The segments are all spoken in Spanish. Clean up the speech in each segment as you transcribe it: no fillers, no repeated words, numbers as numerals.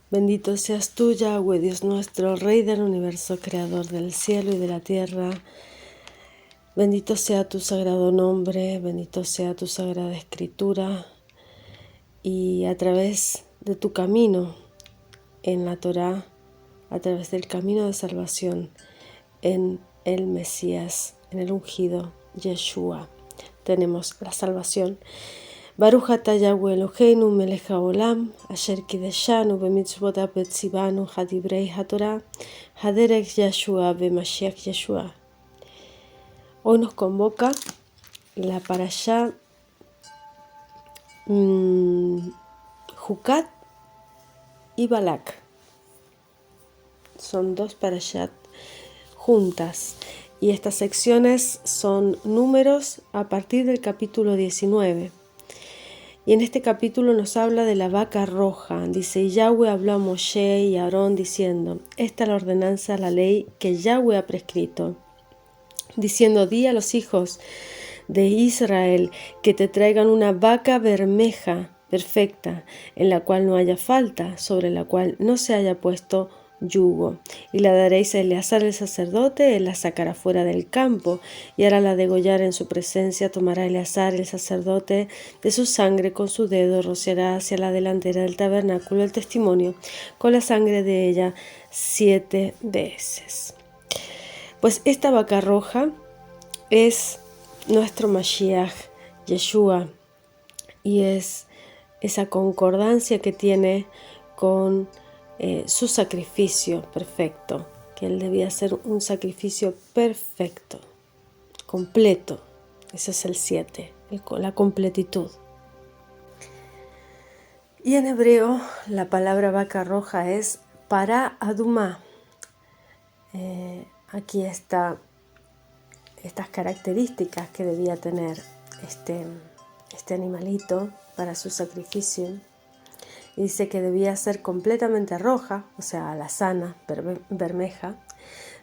Bendito seas tú, Yahweh, Dios nuestro, Rey del universo, Creador del cielo y de la tierra. Bendito sea tu sagrado nombre, bendito sea tu sagrada escritura. Y a través de tu camino en la Torá, a través del camino de salvación, en el Mesías, en el ungido, Yeshua, tenemos la salvación. Baruch ata Yahweh Eloheinu melech haolam, asher kideshanu b'mitzvot betzivanu hadibrei haTorah, haderech Yeshua b'Mashiach Yeshua. Hoy nos convoca la parashá Jucat y Balak. Son dos parashat juntas y estas secciones son números a partir del capítulo 19. Y en este capítulo nos habla de la vaca roja. Dice, y Yahweh habló a Moshe y a Aarón diciendo, esta es la ordenanza, la ley que Yahweh ha prescrito. Diciendo, di a los hijos de Israel que te traigan una vaca bermeja perfecta, en la cual no haya falta, sobre la cual no se haya puesto yugo, y la daréis a Eleazar el sacerdote, él la sacará fuera del campo, y hará la degollar en su presencia, tomará Eleazar el sacerdote de su sangre con su dedo, rociará hacia la delantera del tabernáculo el testimonio, con la sangre de ella 7 veces. Pues esta vaca roja es nuestro Mashiach, Yeshua, y es esa concordancia que tiene con su sacrificio perfecto, que él debía ser un sacrificio perfecto, completo. Ese es el 7, la completitud. Y en hebreo la palabra vaca roja es para adumá. Aquí está estas características que debía tener este animalito para su sacrificio. Y dice que debía ser completamente roja, o sea, alazana, bermeja,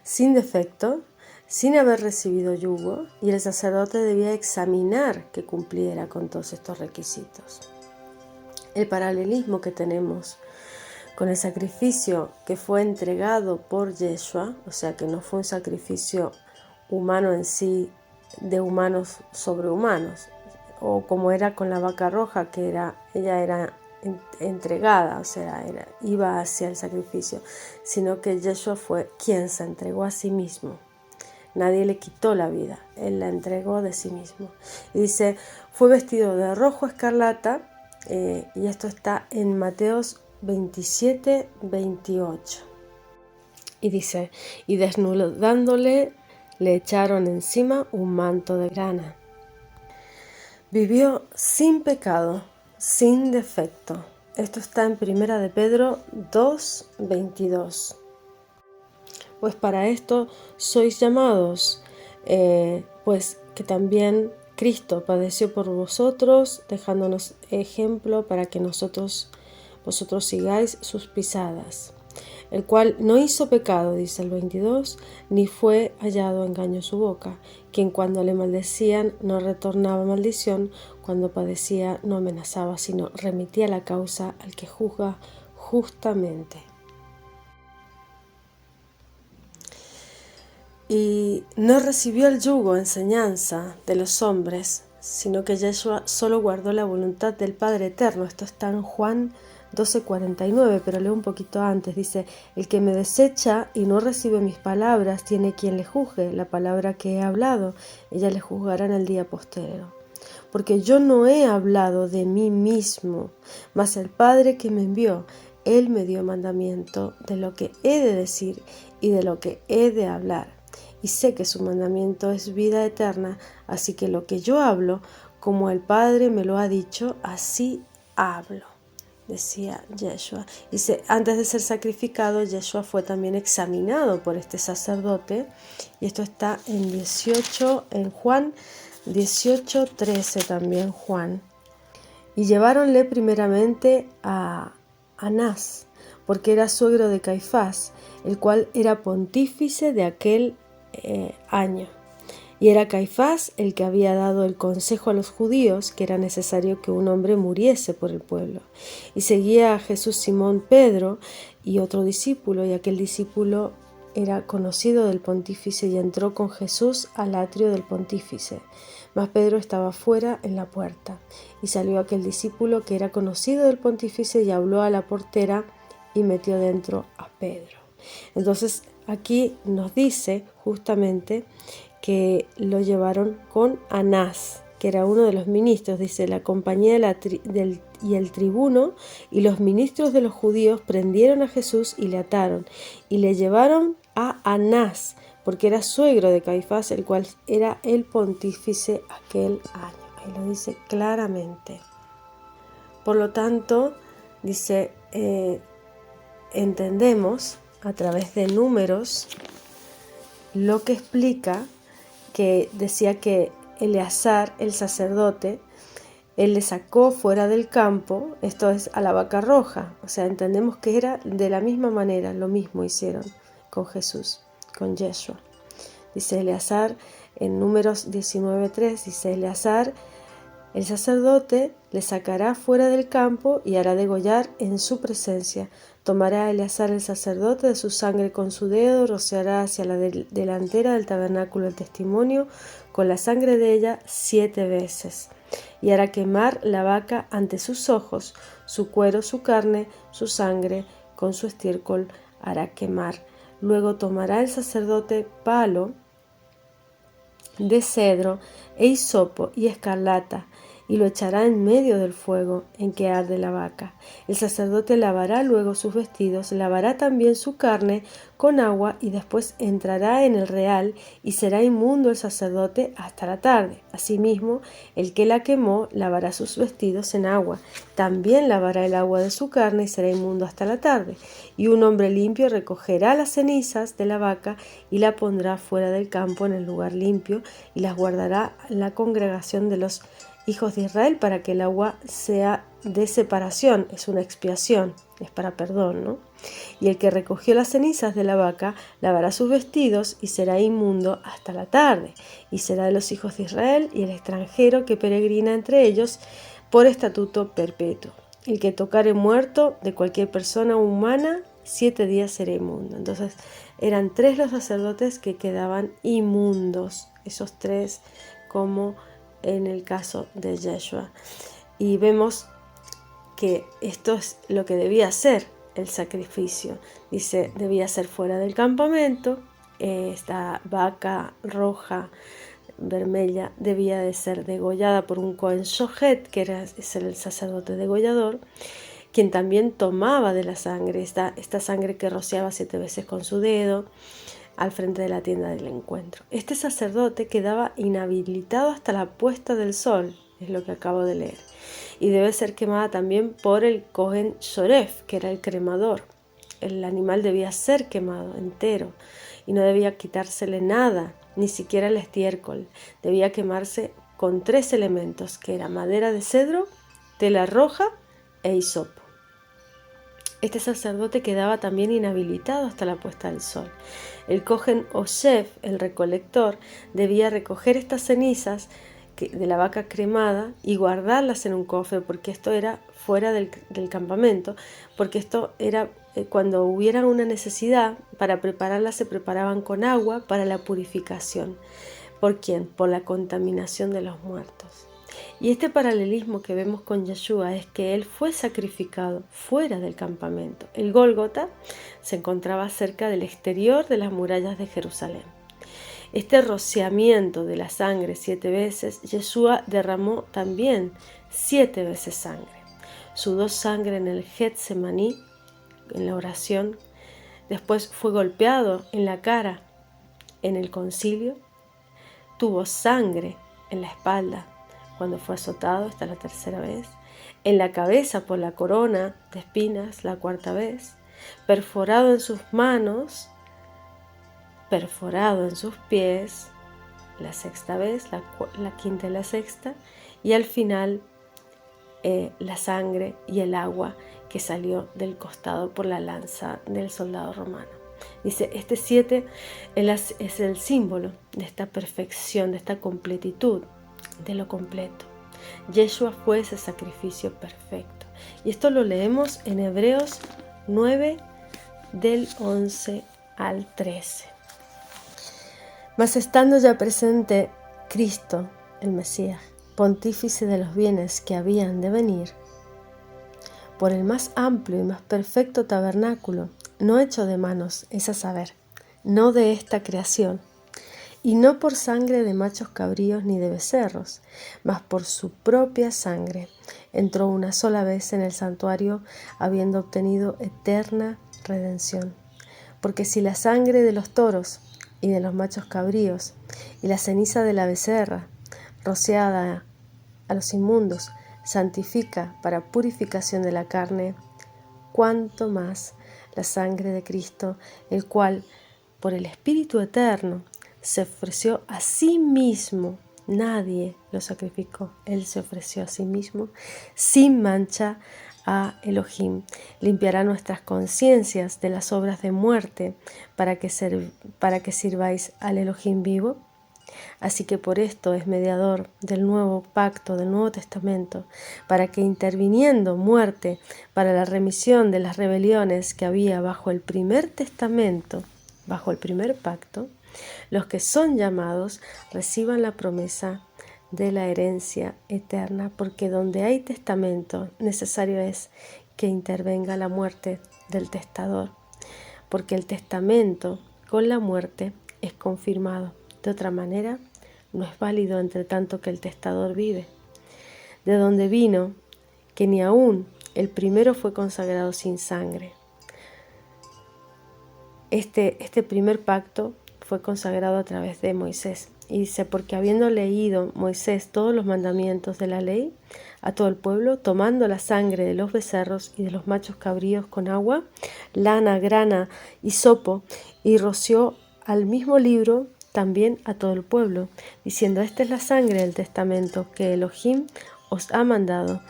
sin defecto, sin haber recibido yugo, y el sacerdote debía examinar que cumpliera con todos estos requisitos. El paralelismo que tenemos con el sacrificio que fue entregado por Yeshua, o sea, que no fue un sacrificio humano en sí, de humanos sobre humanos, o como era con la vaca roja, que ella era entregada, o sea, iba hacia el sacrificio, sino que Yeshua fue quien se entregó a sí mismo. Nadie le quitó la vida, él la entregó de sí mismo. Y dice, fue vestido de rojo escarlata, y esto está en Mateos 27, 28. Y dice, y desnudándole, le echaron encima un manto de grana. Vivió sin pecado, sin defecto. Esto está en 1 de Pedro 2, 22. Pues para esto sois llamados, pues que también Cristo padeció por vosotros, dejándonos ejemplo para que vosotros sigáis sus pisadas, el cual no hizo pecado, dice el 22, ni fue hallado engaño en su boca, quien cuando le maldecían no retornaba maldición, cuando padecía no amenazaba, sino remitía la causa al que juzga justamente. Y no recibió el yugo, enseñanza de los hombres, sino que Yeshua solo guardó la voluntad del Padre Eterno. Esto está en Juan 12:49, pero leo un poquito antes. Dice, el que me desecha y no recibe mis palabras, tiene quien le juzgue la palabra que he hablado. Ella le juzgará en el día postrero. Porque yo no he hablado de mí mismo, mas el Padre que me envió, Él me dio mandamiento de lo que he de decir y de lo que he de hablar. Y sé que su mandamiento es vida eterna, así que lo que yo hablo, como el Padre me lo ha dicho, así hablo, decía Yeshua. Dice, antes de ser sacrificado, Yeshua fue también examinado por este sacerdote, y esto está en Juan 18:13 también Juan. Y lleváronle primeramente a Anás, porque era suegro de Caifás, el cual era pontífice de aquel año. Y era Caifás el que había dado el consejo a los judíos que era necesario que un hombre muriese por el pueblo. Y seguía a Jesús Simón Pedro y otro discípulo, y aquel discípulo era conocido del pontífice y entró con Jesús al atrio del pontífice. Mas Pedro estaba fuera en la puerta. Y salió aquel discípulo que era conocido del pontífice y habló a la portera y metió dentro a Pedro. Entonces aquí nos dice justamente que lo llevaron con Anás, que era uno de los ministros. Dice, la compañía y el tribuno y los ministros de los judíos prendieron a Jesús y le ataron y le llevaron a Anás, porque era suegro de Caifás, el cual era el pontífice aquel año. Ahí lo dice claramente. Por lo tanto, dice, entendemos a través de números lo que explica que decía que Eleazar, el sacerdote, él le sacó fuera del campo, esto es a la vaca roja, o sea, entendemos que era de la misma manera, lo mismo hicieron con Jesús, con Yeshua. Dice Eleazar, en Números 19:3, dice Eleazar, el sacerdote le sacará fuera del campo y hará degollar en su presencia. Tomará Eleazar el sacerdote de su sangre con su dedo, rociará hacia la delantera del tabernáculo del testimonio con la sangre de ella 7 veces. Y hará quemar la vaca ante sus ojos, su cuero, su carne, su sangre, con su estiércol hará quemar. Luego tomará el sacerdote palo de cedro e hisopo y escarlata, y lo echará en medio del fuego en que arde la vaca. El sacerdote lavará luego sus vestidos, lavará también su carne con agua y después entrará en el real y será inmundo el sacerdote hasta la tarde. Asimismo, el que la quemó lavará sus vestidos en agua, también lavará el agua de su carne y será inmundo hasta la tarde. Y un hombre limpio recogerá las cenizas de la vaca y la pondrá fuera del campo en el lugar limpio y las guardará la congregación de los hijos de Israel para que el agua sea de separación, es una expiación, es para perdón, ¿no? Y el que recogió las cenizas de la vaca lavará sus vestidos y será inmundo hasta la tarde, y será de los hijos de Israel y el extranjero que peregrina entre ellos por estatuto perpetuo. El que tocare muerto de cualquier persona humana, 7 días será inmundo. Entonces eran 3 los sacerdotes que quedaban inmundos, esos 3 como en el caso de Yeshua. Y vemos que esto es lo que debía ser el sacrificio. Dice, debía ser fuera del campamento. Esta vaca roja, vermelha, debía de ser degollada por un Cohen Shohet, que era el sacerdote degollador, quien también tomaba de la sangre, esta sangre que rociaba 7 veces con su dedo, al frente de la tienda del encuentro. Este sacerdote quedaba inhabilitado hasta la puesta del sol, es lo que acabo de leer, y debe ser quemada también por el Cohen Shoref, que era el cremador. El animal debía ser quemado entero y no debía quitársele nada, ni siquiera el estiércol. Debía quemarse con 3 elementos, que era madera de cedro, tela roja e hisopo. Este sacerdote quedaba también inhabilitado hasta la puesta del sol. El Cohen Oshef, el recolector, debía recoger estas cenizas de la vaca cremada y guardarlas en un cofre, porque esto era fuera del campamento, porque esto era cuando hubiera una necesidad para prepararlas, se preparaban con agua para la purificación. ¿Por quién? Por la contaminación de los muertos. Y este paralelismo que vemos con Yeshua es que él fue sacrificado fuera del campamento. El Gólgota se encontraba cerca del exterior de las murallas de Jerusalén. Este rociamiento de la sangre 7 veces, Yeshua derramó también 7 veces sangre. Sudó sangre en el Getsemaní, en la oración. Después fue golpeado en la cara en el concilio. Tuvo sangre en la espalda cuando fue azotado, esta es la 3ª vez, en la cabeza por la corona de espinas, la 4ª vez, perforado en sus manos, perforado en sus pies, la 6ª vez, la 5ª y la 6ª, y al final la sangre y el agua que salió del costado por la lanza del soldado romano. Dice, este 7 es el símbolo de esta perfección, de esta completitud, de lo completo. Yeshua fue ese sacrificio perfecto. Y esto lo leemos en Hebreos 9, del 11 al 13. Mas estando ya presente Cristo, el Mesías, pontífice de los bienes que habían de venir, por el más amplio y más perfecto tabernáculo, no hecho de manos, es a saber, no de esta creación, y no por sangre de machos cabríos ni de becerros, mas por su propia sangre, entró una sola vez en el santuario, habiendo obtenido eterna redención. Porque si la sangre de los toros y de los machos cabríos y la ceniza de la becerra, rociada a los inmundos, santifica para purificación de la carne, cuánto más la sangre de Cristo, el cual, por el Espíritu eterno, se ofreció a sí mismo. Nadie lo sacrificó, Él se ofreció a sí mismo, sin mancha a Elohim. Limpiará nuestras conciencias de las obras de muerte para que sirváis al Elohim vivo. Así que por esto es mediador del nuevo pacto, del Nuevo Testamento, para que interviniendo muerte para la remisión de las rebeliones que había bajo el primer testamento, bajo el primer pacto, los que son llamados reciban la promesa de la herencia eterna, porque donde hay testamento necesario es que intervenga la muerte del testador, porque el testamento con la muerte es confirmado. De otra manera, no es válido entre tanto que el testador vive. De donde vino que ni aún el primero fue consagrado sin sangre. Este primer pacto fue consagrado a través de Moisés. Y dice, porque habiendo leído Moisés todos los mandamientos de la ley a todo el pueblo, tomando la sangre de los becerros y de los machos cabríos con agua, lana, grana, hisopo, y roció al mismo libro también a todo el pueblo, diciendo, esta es la sangre del testamento que Elohim os ha mandado.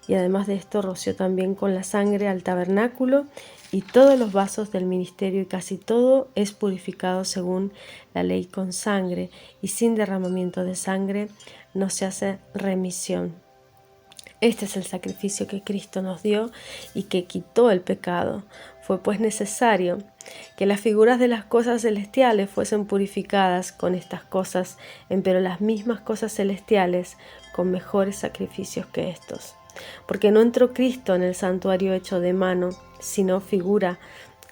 Y además de esto roció también con la sangre al tabernáculo y todos los vasos del ministerio, y casi todo es purificado según la ley con sangre, y sin derramamiento de sangre no se hace remisión. Este es el sacrificio que Cristo nos dio y que quitó el pecado. Fue pues necesario que las figuras de las cosas celestiales fuesen purificadas con estas cosas, empero las mismas cosas celestiales con mejores sacrificios que estos. Porque no entró Cristo en el santuario hecho de mano, sino figura,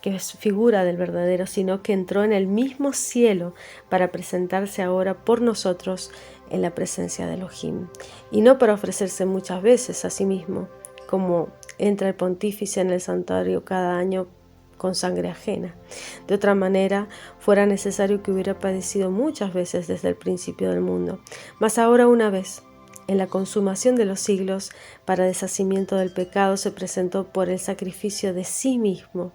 que es figura del verdadero, sino que entró en el mismo cielo para presentarse ahora por nosotros en la presencia de Elohim, y no para ofrecerse muchas veces a sí mismo, como entra el pontífice en el santuario cada año con sangre ajena. De otra manera, fuera necesario que hubiera padecido muchas veces desde el principio del mundo, mas ahora una vez, en la consumación de los siglos, para deshacimiento del pecado, se presentó por el sacrificio de sí mismo,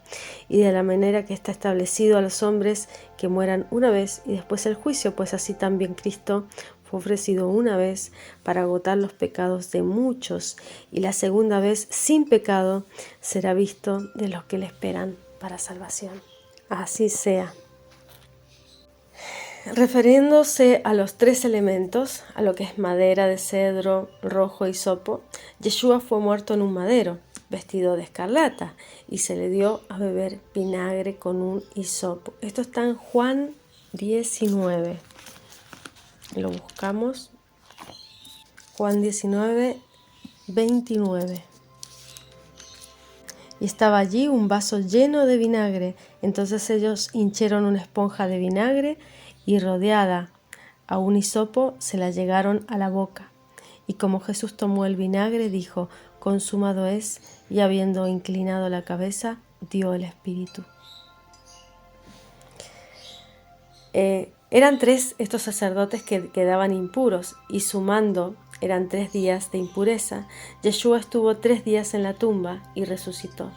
y de la manera que está establecido a los hombres que mueran una vez y después el juicio, pues así también Cristo fue ofrecido una vez para agotar los pecados de muchos, y la segunda vez sin pecado será visto de los que le esperan para salvación. Así sea. Refiriéndose a los tres elementos, a lo que es madera de cedro, rojo y hisopo, Yeshua fue muerto en un madero, vestido de escarlata, y se le dio a beber vinagre con un hisopo. Esto está en Juan 19. Lo buscamos. Juan 19, 29. Y estaba allí un vaso lleno de vinagre. Entonces ellos hinchieron una esponja de vinagre y rodeada a un hisopo se la llegaron a la boca. Y como Jesús tomó el vinagre, dijo, consumado es, y habiendo inclinado la cabeza, dio el espíritu. Eran 3 estos sacerdotes que quedaban impuros, y sumando eran 3 días de impureza. Yeshua estuvo 3 días en la tumba y resucitó.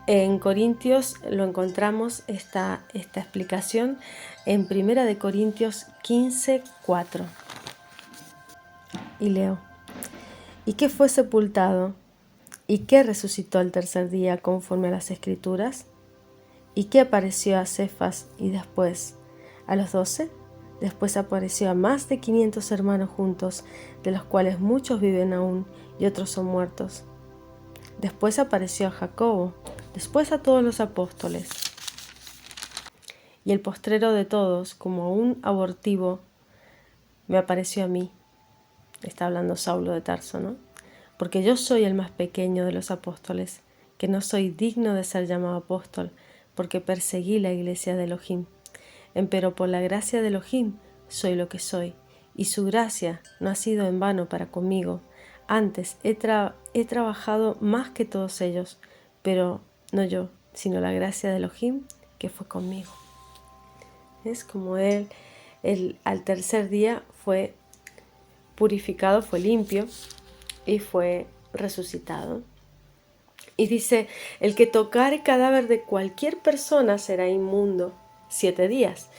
En Corintios lo encontramos esta explicación en 1 Corintios 15, 4. Y leo. ¿Y qué fue sepultado? ¿Y qué resucitó al tercer día conforme a las Escrituras? y que apareció a Cefas y después a los 12. Después apareció a más de 500 hermanos juntos, de los cuales muchos viven aún y otros son muertos. Después apareció a Jacobo, después a todos los apóstoles. Y el postrero de todos, como un abortivo, me apareció a mí. Está hablando Saulo de Tarso, ¿no? Porque yo soy el más pequeño de los apóstoles, que no soy digno de ser llamado apóstol, porque perseguí la iglesia de Elohim. Empero por la gracia de Elohim soy lo que soy, y su gracia no ha sido en vano para conmigo. Antes he trabajado más que todos ellos, pero no yo, sino la gracia de Elohim que fue conmigo. Es como él al tercer día fue purificado, fue limpio y fue resucitado. Y dice, el que tocare cadáver de cualquier persona será inmundo 7 días.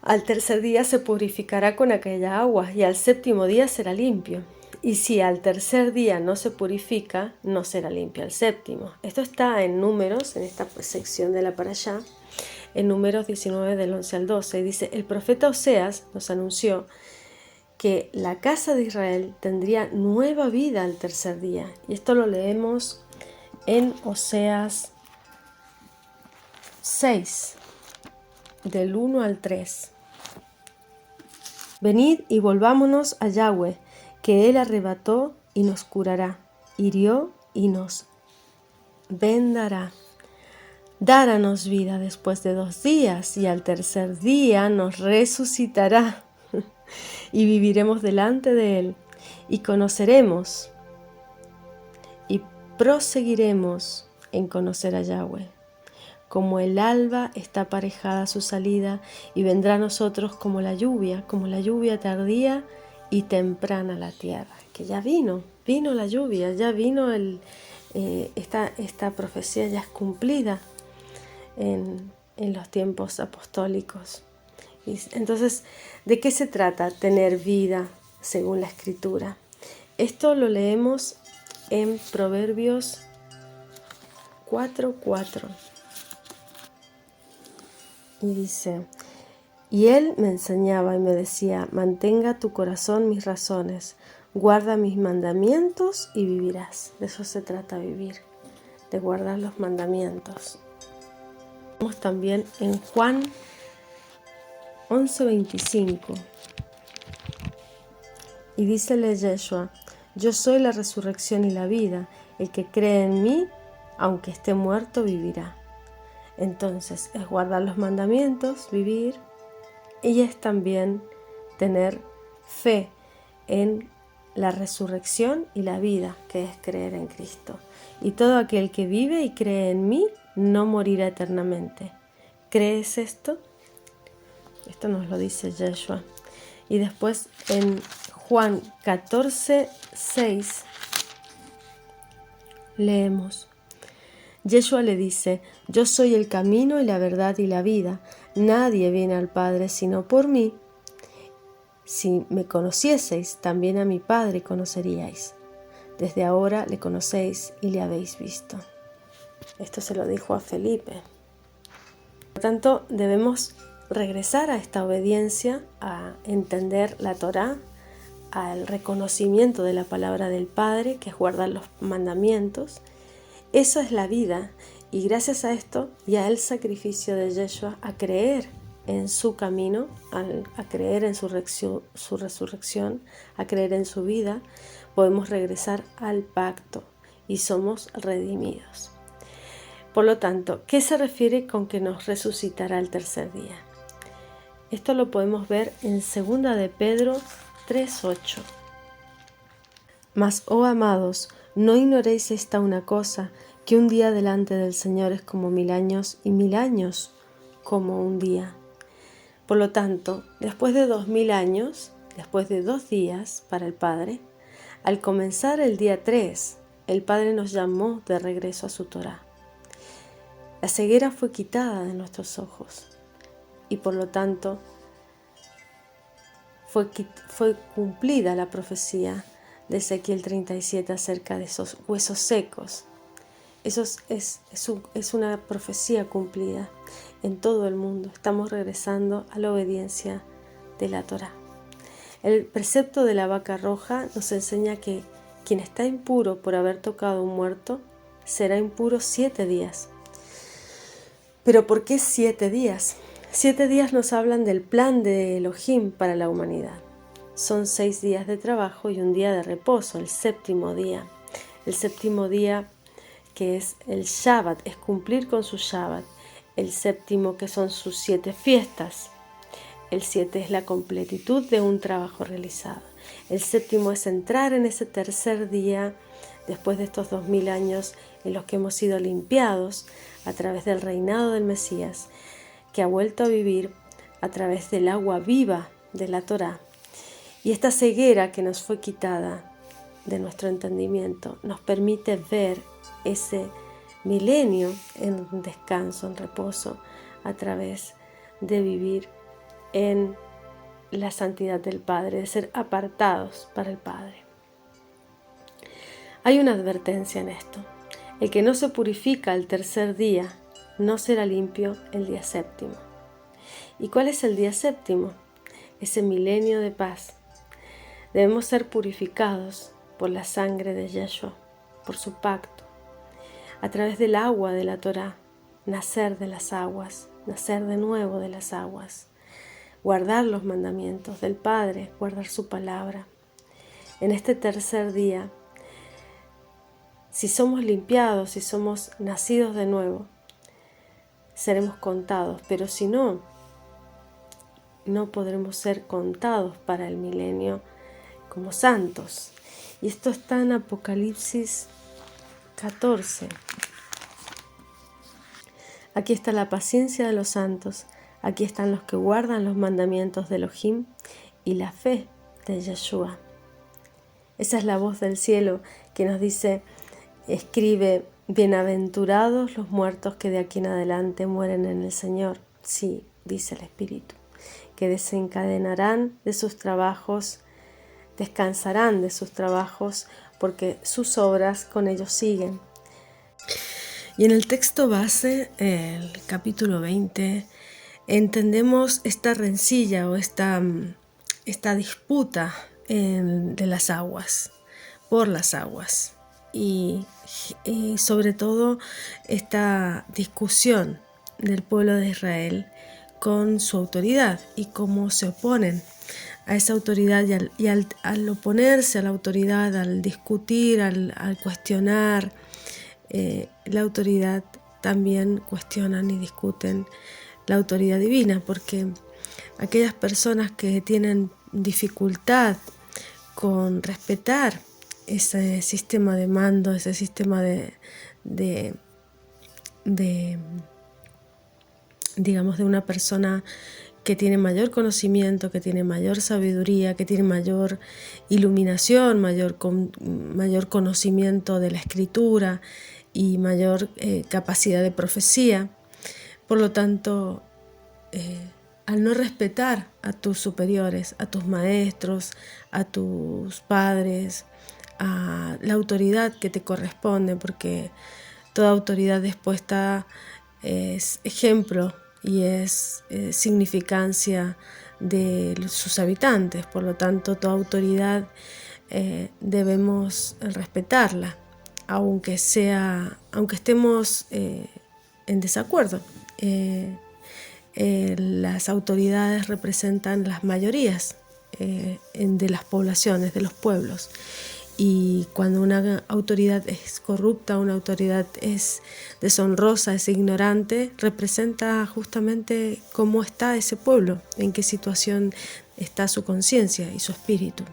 Al tercer día se purificará con aquella agua y al séptimo día será limpio. Y si al tercer día no se purifica, no será limpio al séptimo. Esto está en Números, en esta sección de la Parashá, en Números 19 del 11 al 12. Y dice, el profeta Oseas nos anunció que la casa de Israel tendría nueva vida al tercer día. Y esto lo leemos en Oseas 6, del 1 al 3. Venid y volvámonos a Yahweh, que Él arrebató y nos curará, hirió y nos vendará. Dáranos vida después de 2 días, y al tercer día nos resucitará, y viviremos delante de Él, y conoceremos, y proseguiremos en conocer a Yahweh. Como el alba está aparejada a su salida, y vendrá a nosotros como la lluvia tardía y temprana a la tierra. Que ya vino la lluvia, ya vino esta profecía ya es cumplida en los tiempos apostólicos. Y entonces, ¿de qué se trata tener vida según la Escritura? Esto lo leemos en Proverbios 4:4. Y dice, y él me enseñaba y me decía, mantenga tu corazón mis razones, guarda mis mandamientos y vivirás. De eso se trata vivir, de guardar los mandamientos. Vamos también en Juan 11:25. Y dícele Yeshua, yo soy la resurrección y la vida, el que cree en mí, aunque esté muerto, vivirá. Entonces es guardar los mandamientos, vivir, y es también tener fe en la resurrección y la vida, que es creer en Cristo. Y todo aquel que vive y cree en mí no morirá eternamente. ¿Crees esto? Esto nos lo dice Yeshua. Y después en Juan 14:6 leemos. Yeshua le dice, yo soy el camino y la verdad y la vida. Nadie viene al Padre sino por mí. Si me conocieseis, también a mi Padre conoceríais. Desde ahora le conocéis y le habéis visto. Esto se lo dijo a Felipe. Por tanto, debemos regresar a esta obediencia, a entender la Torá, al reconocimiento de la palabra del Padre, que es guardar los mandamientos. Eso es la vida, y gracias a esto y al sacrificio de Yeshua, a creer en su camino, a creer en su resurrección, a creer en su vida, podemos regresar al pacto y somos redimidos. Por lo tanto, ¿qué se refiere con que nos resucitará el tercer día? Esto lo podemos ver en 2 de Pedro 3:8. Mas, oh amados, no ignoréis esta una cosa, que un día delante del Señor es como 1000 años, y 1000 años como un día. Por lo tanto, después de 2000 años, después de 2 días para el Padre, al comenzar el día 3, el Padre nos llamó de regreso a su Torá. La ceguera fue quitada de nuestros ojos y por lo tanto fue cumplida la profecía de Ezequiel 37 acerca de esos huesos secos Eso es una profecía cumplida en todo el mundo. Estamos regresando a la obediencia de la Torá. El precepto de la vaca roja nos enseña que quien está impuro por haber tocado a un muerto será impuro 7 días. ¿Pero por qué 7 días? 7 días nos hablan del plan de Elohim para la humanidad. Son 6 días de trabajo y un día de reposo, el séptimo día. El séptimo día, que es el Shabbat, es cumplir con su Shabbat. El séptimo, que son sus 7 fiestas. El 7 es la completitud de un trabajo realizado. El séptimo es entrar en ese tercer día, después de estos 2000 años en los que hemos sido limpiados a través del reinado del Mesías, que ha vuelto a vivir a través del agua viva de la Torá. Y esta ceguera que nos fue quitada de nuestro entendimiento nos permite ver ese milenio en descanso, en reposo, a través de vivir en la santidad del Padre, de ser apartados para el Padre. Hay una advertencia en esto. El que no se purifica el tercer día no será limpio el día séptimo. ¿Y cuál es el día séptimo? Ese milenio de paz. Debemos ser purificados por la sangre de Yeshua, por su pacto, a través del agua de la Torá, nacer de las aguas, nacer de nuevo de las aguas, guardar los mandamientos del Padre, guardar su palabra. En este tercer día, si somos limpiados, si somos nacidos de nuevo, seremos contados, pero si no, no podremos ser contados para el milenio como santos. Y esto está en Apocalipsis 14. Aquí está la paciencia de los santos, aquí están los que guardan los mandamientos de Elohim y la fe de Yeshua. Esa es la voz del cielo que nos dice, escribe, bienaventurados los muertos que de aquí en adelante mueren en el Señor. Sí, dice el Espíritu, que desencadenarán de sus trabajos, descansarán de sus trabajos, porque sus obras con ellos siguen. Y en el texto base, el capítulo 20, entendemos esta rencilla o esta disputa de las aguas, por las aguas. Y sobre todo esta discusión del pueblo de Israel con su autoridad y cómo se oponen a esa autoridad y al oponerse a la autoridad, al discutir, al cuestionar la autoridad, también cuestionan y discuten la autoridad divina, porque aquellas personas que tienen dificultad con respetar ese sistema de mando, ese sistema digamos, de una persona que tiene mayor conocimiento, que tiene mayor sabiduría, que tiene mayor iluminación, mayor conocimiento de la escritura y mayor capacidad de profecía. Por lo tanto, al no respetar a tus superiores, a tus maestros, a tus padres, a la autoridad que te corresponde, porque toda autoridad expuesta es ejemplo y es significancia de sus habitantes. Por lo tanto, toda autoridad debemos respetarla, aunque estemos en desacuerdo. Las autoridades representan las mayorías de las poblaciones, de los pueblos. Y cuando una autoridad es corrupta, una autoridad es deshonrosa, es ignorante, representa justamente cómo está ese pueblo, en qué situación está su conciencia y su espíritu.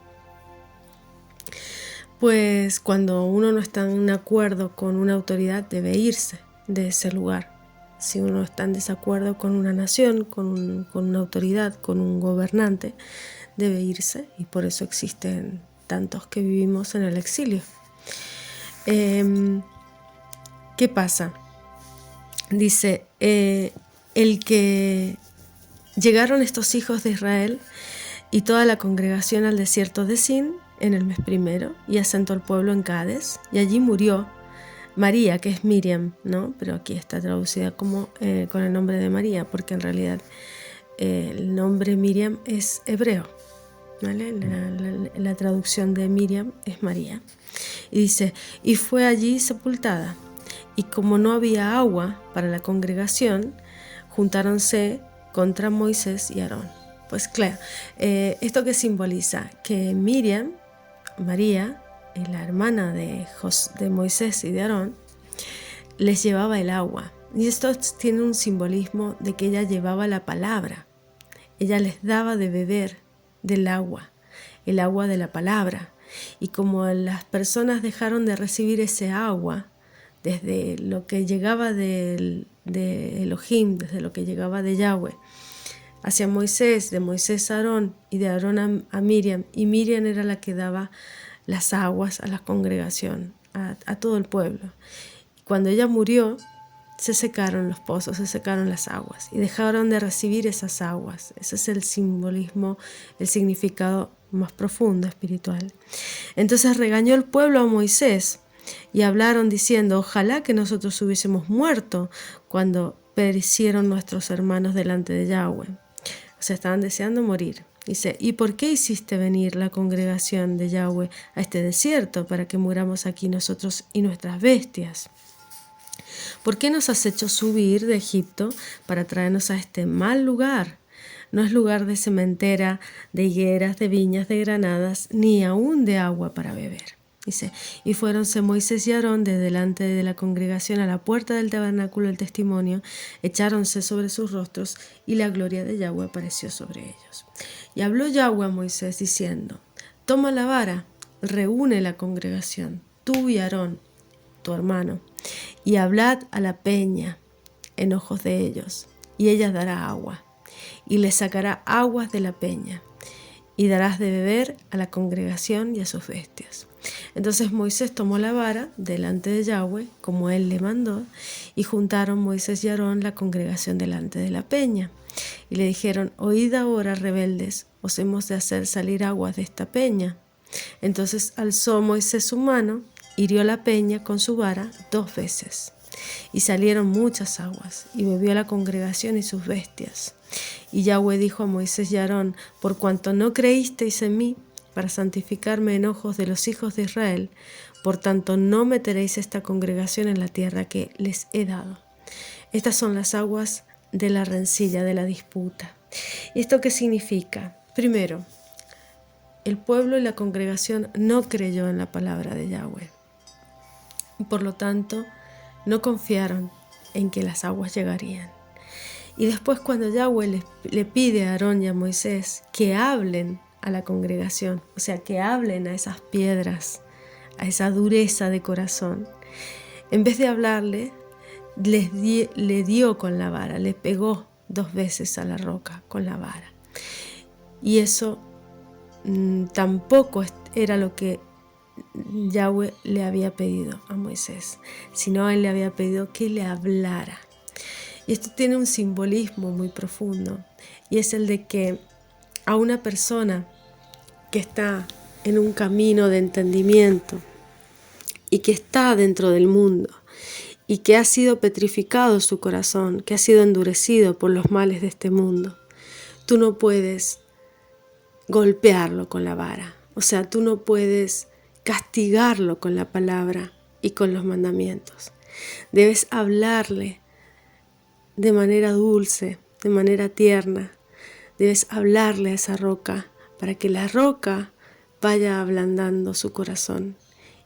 Pues cuando uno no está en acuerdo con una autoridad, debe irse de ese lugar. Si uno está en desacuerdo con una nación, con una autoridad, con un gobernante, debe irse, y por eso existen tantos que vivimos en el exilio. ¿Qué pasa? Dice, el que llegaron estos hijos de Israel y toda la congregación al desierto de Sin en el mes primero, y asentó el pueblo en Cades, y allí murió María, que es Miriam, ¿no? Pero aquí está traducida como con el nombre de María, porque en realidad el nombre Miriam es hebreo, ¿vale? La traducción de Miriam es María. Y dice, y fue allí sepultada. Y como no había agua para la congregación, juntáronse contra Moisés y Aarón. Pues claro, ¿esto qué simboliza? Que Miriam, María, la hermana de Moisés y de Aarón, les llevaba el agua. Y esto tiene un simbolismo de que ella llevaba la palabra. Ella les daba de beber del agua, el agua de la palabra. Y como las personas dejaron de recibir ese agua, desde lo que llegaba de Elohim, desde lo que llegaba de Yahweh, hacia Moisés, de Moisés a Aarón y de Aarón a Miriam, y Miriam era la que daba las aguas a la congregación, a todo el pueblo. Y cuando ella murió, se secaron los pozos, se secaron las aguas y dejaron de recibir esas aguas. Ese es el simbolismo, el significado más profundo, espiritual. Entonces regañó el pueblo a Moisés y hablaron diciendo, ojalá que nosotros hubiésemos muerto cuando perecieron nuestros hermanos delante de Yahweh. O sea, estaban deseando morir. Dice, ¿y por qué hiciste venir la congregación de Yahweh a este desierto para que muramos aquí nosotros y nuestras bestias? ¿Por qué nos has hecho subir de Egipto para traernos a este mal lugar? No es lugar de sementera, de higueras, de viñas, de granadas, ni aún de agua para beber. Dice, y fuéronse Moisés y Aarón de delante de la congregación a la puerta del tabernáculo del testimonio, echáronse sobre sus rostros, y la gloria de Yahweh apareció sobre ellos. Y habló Yahweh a Moisés diciendo, toma la vara, reúne la congregación, tú y Aarón, tu hermano, y hablad a la peña en ojos de ellos, y ella dará agua, y les sacará aguas de la peña, y darás de beber a la congregación y a sus bestias. Entonces Moisés tomó la vara delante de Yahweh, como él le mandó, y juntaron Moisés y Aarón la congregación delante de la peña. Y le dijeron, oíd ahora, rebeldes, os hemos de hacer salir aguas de esta peña. Entonces alzó Moisés su mano, hirió la peña con su vara 2 veces. Y salieron muchas aguas, y bebió la congregación y sus bestias. Y Yahweh dijo a Moisés y a Aarón, por cuanto no creísteis en mí, para santificarme en ojos de los hijos de Israel, por tanto no meteréis esta congregación en la tierra que les he dado. Estas son las aguas de la rencilla, de la disputa. ¿Y esto qué significa? Primero, el pueblo y la congregación no creyó en la palabra de Yahweh. Por lo tanto, no confiaron en que las aguas llegarían. Y después cuando Yahweh le pide a Aarón y a Moisés que hablen a la congregación, o sea, que hablen a esas piedras, a esa dureza de corazón, en vez de hablarle, le dio con la vara, le pegó 2 veces a la roca con la vara. Y eso tampoco era lo que Yahweh le había pedido a Moisés, sino él le había pedido que le hablara. Y esto tiene un simbolismo muy profundo, y es el de que a una persona que está en un camino de entendimiento y que está dentro del mundo y que ha sido petrificado su corazón, que ha sido endurecido por los males de este mundo, tú no puedes golpearlo con la vara, o sea, tú no puedes castigarlo con la palabra y con los mandamientos. Debes hablarle de manera dulce, de manera tierna. Debes hablarle a esa roca para que la roca vaya ablandando su corazón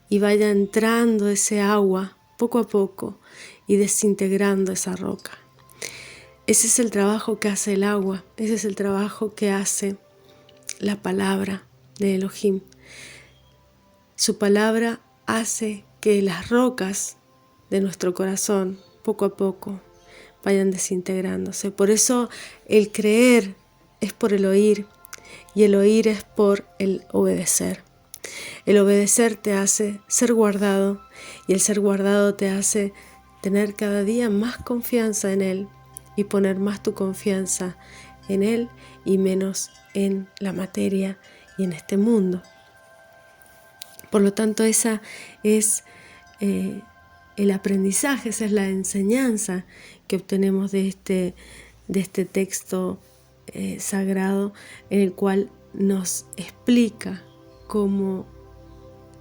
y vaya entrando ese agua poco a poco y desintegrando esa roca. Ese es el trabajo que hace el agua, ese es el trabajo que hace la palabra de Elohim. Su palabra hace que las rocas de nuestro corazón poco a poco vayan desintegrándose. Por eso el creer es por el oír y el oír es por el obedecer. El obedecer te hace ser guardado y el ser guardado te hace tener cada día más confianza en Él y poner más tu confianza en Él y menos en la materia y en este mundo. Por lo tanto, esa es el aprendizaje, esa es la enseñanza que obtenemos de este texto sagrado, en el cual nos explica cómo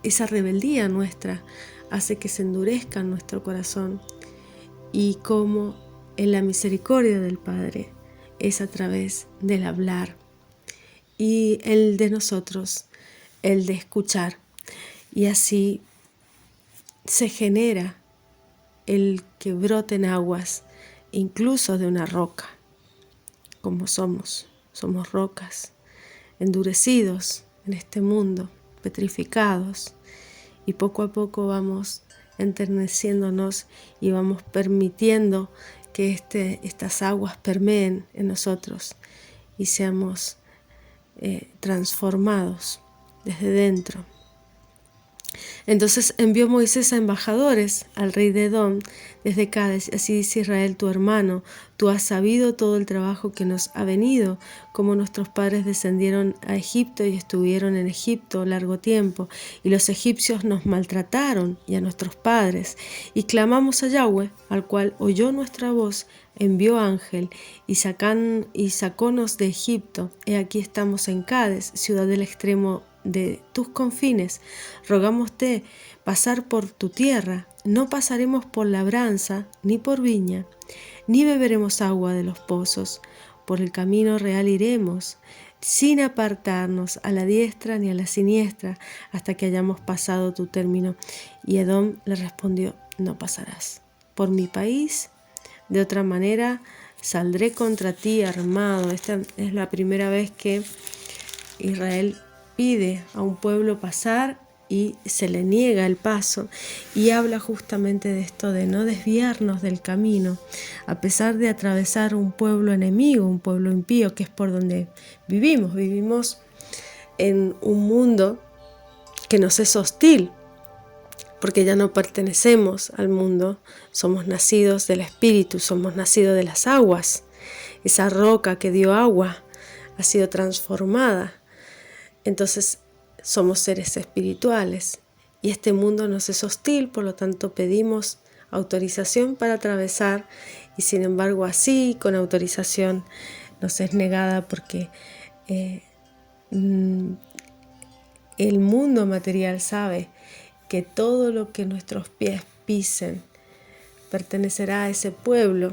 esa rebeldía nuestra hace que se endurezca nuestro corazón y cómo en la misericordia del Padre es a través del hablar y el de nosotros, el de escuchar. Y así se genera el que broten aguas, incluso de una roca, como somos rocas, endurecidos en este mundo, petrificados, y poco a poco vamos enterneciéndonos y vamos permitiendo que estas aguas permeen en nosotros y seamos transformados desde dentro. Entonces envió Moisés a embajadores al rey de Edom desde Cades. Así dice Israel, tu hermano, tú has sabido todo el trabajo que nos ha venido, como nuestros padres descendieron a Egipto y estuvieron en Egipto largo tiempo, y los egipcios nos maltrataron y a nuestros padres, y clamamos a Yahweh, al cual oyó nuestra voz, envió ángel y sacónos de Egipto. He aquí estamos en Cades, ciudad del extremo de tus confines. Rogámoste pasar por tu tierra. No pasaremos por labranza, ni por viña, ni beberemos agua de los pozos. Por el camino real iremos, sin apartarnos a la diestra ni a la siniestra, hasta que hayamos pasado tu término. Y Edom le respondió, no pasarás por mi país, de otra manera saldré contra ti armado. Esta es la primera vez que Israel pide a un pueblo pasar y se le niega el paso, y habla justamente de esto, de no desviarnos del camino, a pesar de atravesar un pueblo enemigo, un pueblo impío, que es por donde vivimos. Vivimos en un mundo que nos es hostil, porque ya no pertenecemos al mundo, somos nacidos del Espíritu, somos nacidos de las aguas. Esa roca que dio agua ha sido transformada. Entonces somos seres espirituales y este mundo nos es hostil, por lo tanto pedimos autorización para atravesar, y sin embargo así, con autorización, nos es negada, porque el mundo material sabe que todo lo que nuestros pies pisen pertenecerá a ese pueblo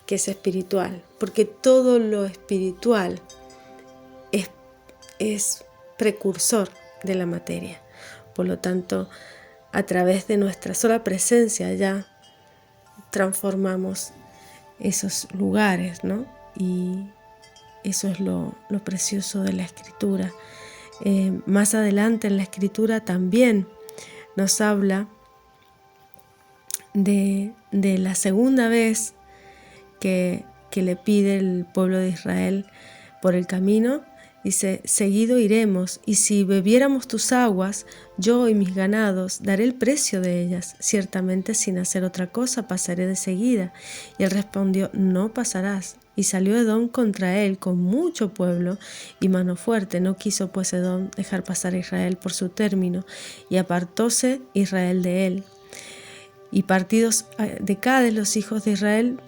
que es espiritual, porque todo lo espiritual es precursor de la materia. Por lo tanto, a través de nuestra sola presencia ya transformamos esos lugares, ¿no? Y eso es lo precioso de la Escritura. Más adelante en la Escritura también nos habla de la segunda vez que le pide el pueblo de Israel por el camino. Dice, seguido iremos, y si bebiéramos tus aguas, yo y mis ganados, daré el precio de ellas. Ciertamente sin hacer otra cosa pasaré de seguida. Y él respondió, no pasarás. Y salió Edom contra él con mucho pueblo y mano fuerte. No quiso pues Edom dejar pasar a Israel por su término, y apartóse Israel de él. Y partidos de Cades los hijos de Israel,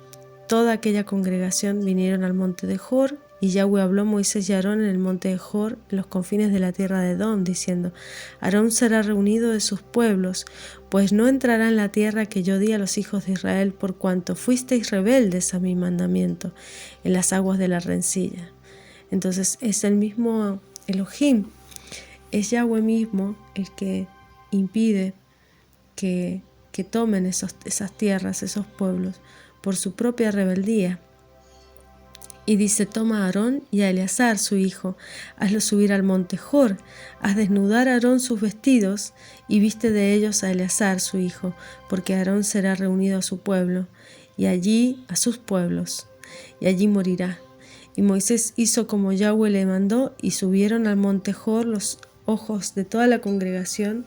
toda aquella congregación, vinieron al monte de Hor, y Yahweh habló a Moisés y a Aarón en el monte de Hor, en los confines de la tierra de Edom, diciendo, Aarón será reunido de sus pueblos, pues no entrará en la tierra que yo di a los hijos de Israel, por cuanto fuisteis rebeldes a mi mandamiento, en las aguas de la rencilla. Entonces es el mismo Elohim, es Yahweh mismo el que impide que tomen esas tierras, esos pueblos, por su propia rebeldía. Y dice, toma a Aarón y a Eleazar su hijo, hazlo subir al monte Hor, haz desnudar a Aarón sus vestidos, y viste de ellos a Eleazar su hijo, porque Aarón será reunido a su pueblo, y allí a sus pueblos, y allí morirá. Y Moisés hizo como Yahweh le mandó, y subieron al monte Hor los ojos de toda la congregación,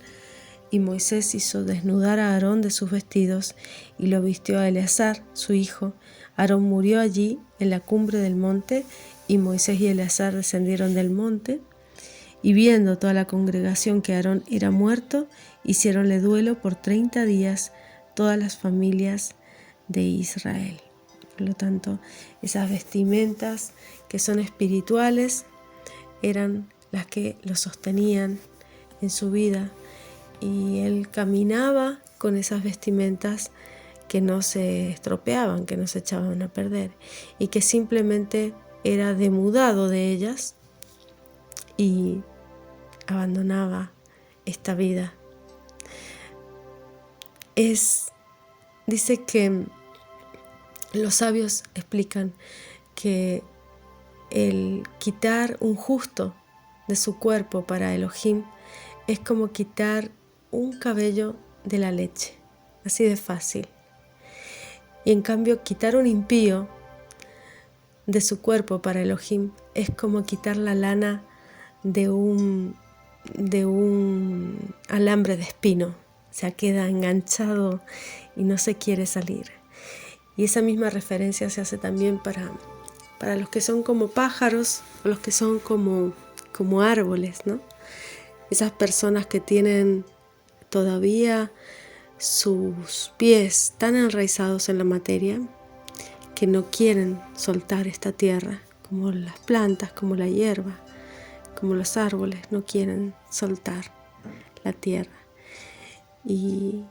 y Moisés hizo desnudar a Aarón de sus vestidos, y lo vistió a Eleazar su hijo. Aarón murió allí en la cumbre del monte, y Moisés y Eleazar descendieron del monte, y viendo toda la congregación que Aarón era muerto, hicieronle duelo por 30 días, todas las familias de Israel. Por lo tanto, esas vestimentas que son espirituales eran las que lo sostenían en su vida, y él caminaba con esas vestimentas que no se estropeaban, que no se echaban a perder, y que simplemente era demudado de ellas y abandonaba esta vida. Dice que los sabios explican que el quitar un justo de su cuerpo para Elohim es como quitar un cabello de la leche, así de fácil. Y en cambio, quitar un impío de su cuerpo para Elohim es como quitar la lana de un alambre de espino. O sea, queda enganchado y no se quiere salir. Y esa misma referencia se hace también para los que son como pájaros o los que son como árboles, ¿no? Esas personas que tienen todavía sus pies tan enraizados en la materia que no quieren soltar esta tierra, como las plantas, como la hierba, como los árboles, no quieren soltar la tierra. Y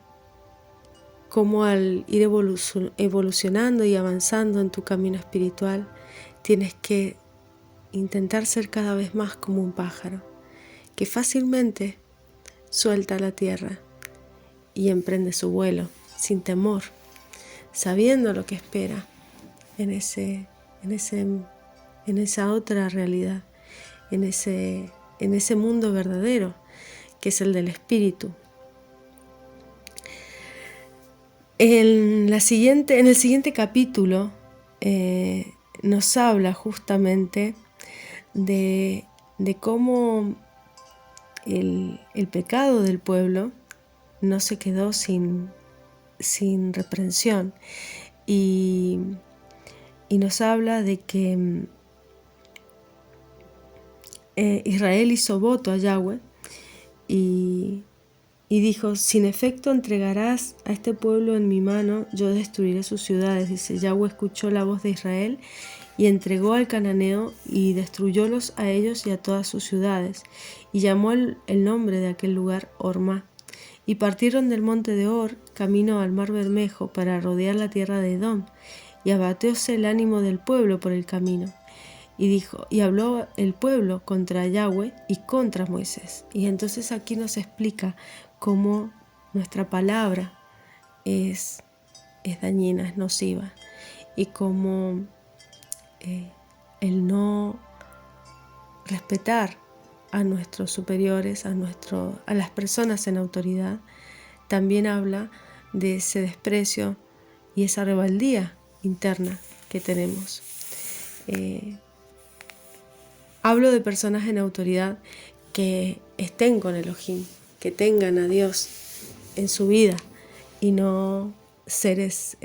como al ir evolucionando y avanzando en tu camino espiritual, tienes que intentar ser cada vez más como un pájaro, que fácilmente suelta la tierra y emprende su vuelo sin temor, sabiendo lo que espera en esa otra realidad, en ese mundo verdadero que es el del espíritu. En el siguiente capítulo nos habla justamente de cómo el pecado del pueblo no se quedó sin reprensión, y nos habla de que Israel hizo voto a Yahweh y dijo: sin efecto entregarás a este pueblo en mi mano, yo destruiré sus ciudades. Dice: Yahweh escuchó la voz de Israel y entregó al cananeo y destruyólos a ellos y a todas sus ciudades, y llamó el nombre de aquel lugar Hormá. Y partieron del monte de Hor camino al mar Bermejo para rodear la tierra de Edom, y abateóse el ánimo del pueblo por el camino. Y habló el pueblo contra Yahweh y contra Moisés. Y entonces aquí nos explica cómo nuestra palabra es dañina, es nociva, y cómo el no respetar a nuestros superiores, a las personas en autoridad, también habla de ese desprecio y esa rebeldía interna que tenemos. Hablo de personas en autoridad que estén con Elohim, que tengan a Dios en su vida, y no seres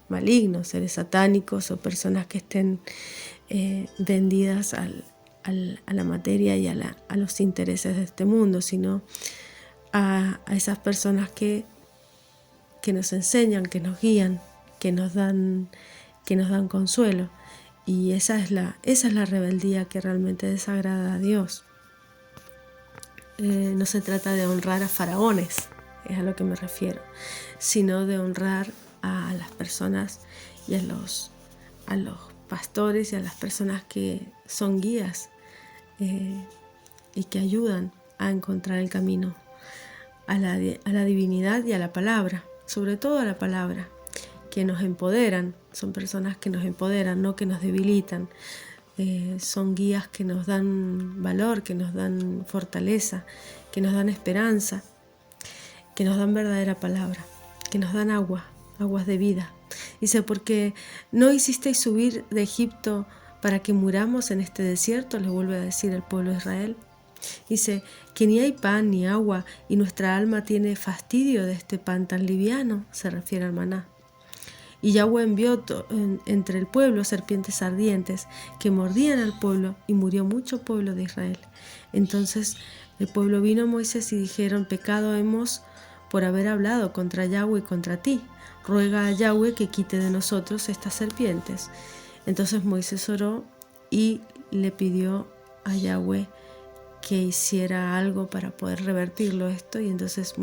malignos, seres satánicos, o personas que estén vendidas a la materia y a los intereses de este mundo, sino a esas personas que nos enseñan, que nos guían, que nos dan consuelo. Y esa es la rebeldía que realmente desagrada a Dios. No se trata de honrar a faraones, es a lo que me refiero, sino de honrar a las personas y a los pastores y a las personas que son guías y que ayudan a encontrar el camino a la divinidad y a la palabra, sobre todo a la palabra, que nos empoderan. Son personas que nos empoderan, no que nos debilitan. Son guías que nos dan valor, que nos dan fortaleza, que nos dan esperanza, que nos dan verdadera palabra, que nos dan aguas de vida. Dice: porque no hicisteis subir de Egipto para que muramos en este desierto, le vuelve a decir el pueblo de Israel. Dice que ni hay pan ni agua, y nuestra alma tiene fastidio de este pan tan liviano, se refiere al maná. Y Yahweh envió entre el pueblo serpientes ardientes que mordían al pueblo, y murió mucho pueblo de Israel. Entonces el pueblo vino a Moisés y dijeron: pecado hemos, por haber hablado contra Yahweh y contra ti. Ruega a Yahweh que quite de nosotros estas serpientes. Entonces Moisés oró y le pidió a Yahweh que hiciera algo para poder revertirlo esto. Y entonces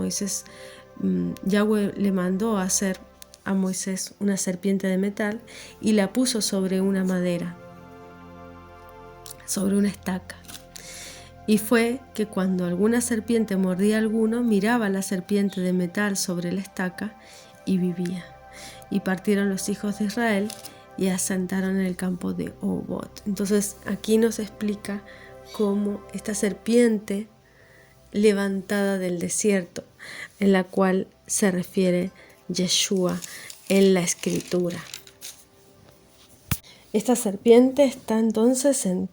Yahweh le mandó a hacer a Moisés una serpiente de metal y la puso sobre una madera, sobre una estaca. Y fue que cuando alguna serpiente mordía a alguno, miraba a la serpiente de metal sobre la estaca y vivía. Y partieron los hijos de Israel y asentaron en el campo de Obot. Entonces aquí nos explica cómo esta serpiente levantada del desierto, en la cual se refiere Yeshua en la escritura. Esta serpiente está entonces en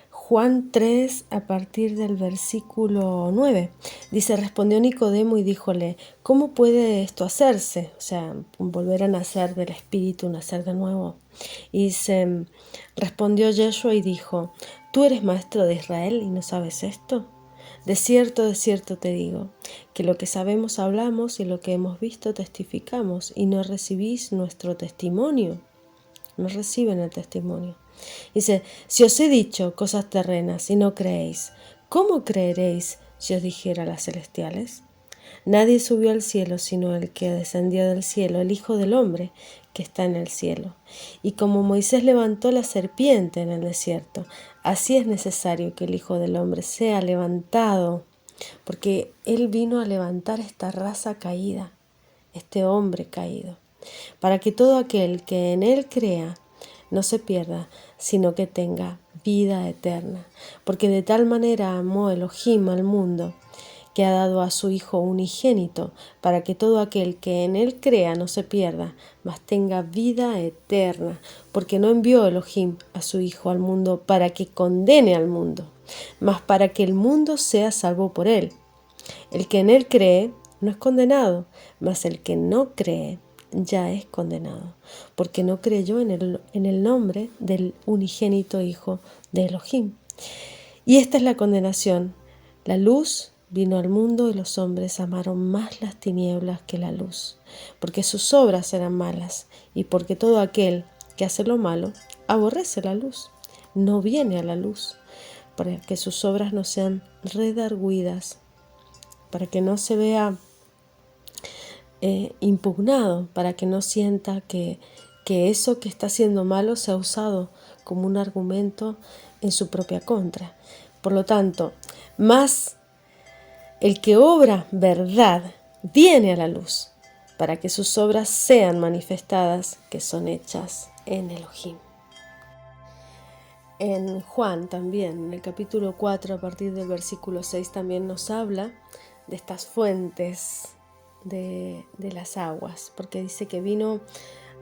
Juan 3 a partir del versículo 9. Dice, respondió Nicodemo y díjole, ¿cómo puede esto hacerse? O sea, volver a nacer del Espíritu, nacer de nuevo. Y dice, respondió Yeshua y dijo, ¿tú eres maestro de Israel y no sabes esto? De cierto te digo, que lo que sabemos hablamos y lo que hemos visto testificamos, y no recibís nuestro testimonio. No reciben el testimonio. Dice, si os he dicho cosas terrenas y no creéis, ¿cómo creeréis si os dijera las celestiales? Nadie subió al cielo sino el que descendió del cielo, el Hijo del Hombre que está en el cielo. Y como Moisés levantó la serpiente en el desierto, así es necesario que el Hijo del Hombre sea levantado, porque Él vino a levantar esta raza caída, este hombre caído, para que todo aquel que en Él crea no se pierda, sino que tenga vida eterna. Porque de tal manera amó Elohim al mundo, que ha dado a su Hijo unigénito, para que todo aquel que en Él crea no se pierda, mas tenga vida eterna. Porque no envió Elohim a su Hijo al mundo para que condene al mundo, mas para que el mundo sea salvo por Él. El que en Él cree no es condenado, mas el que no cree ya es condenado, porque no creyó en el nombre del unigénito Hijo de Elohim. Y esta es la condenación. La luz vino al mundo y los hombres amaron más las tinieblas que la luz, porque sus obras eran malas, y porque todo aquel que hace lo malo aborrece la luz, no viene a la luz, para que sus obras no sean redargüidas, para que no se vea impugnado, para que no sienta que eso que está haciendo malo se ha usado como un argumento en su propia contra. Por lo tanto, más el que obra verdad viene a la luz, para que sus obras sean manifestadas, que son hechas en Elohim. En Juan también, en el capítulo 4, a partir del versículo 6, también nos habla de estas fuentes de las aguas, porque dice que vino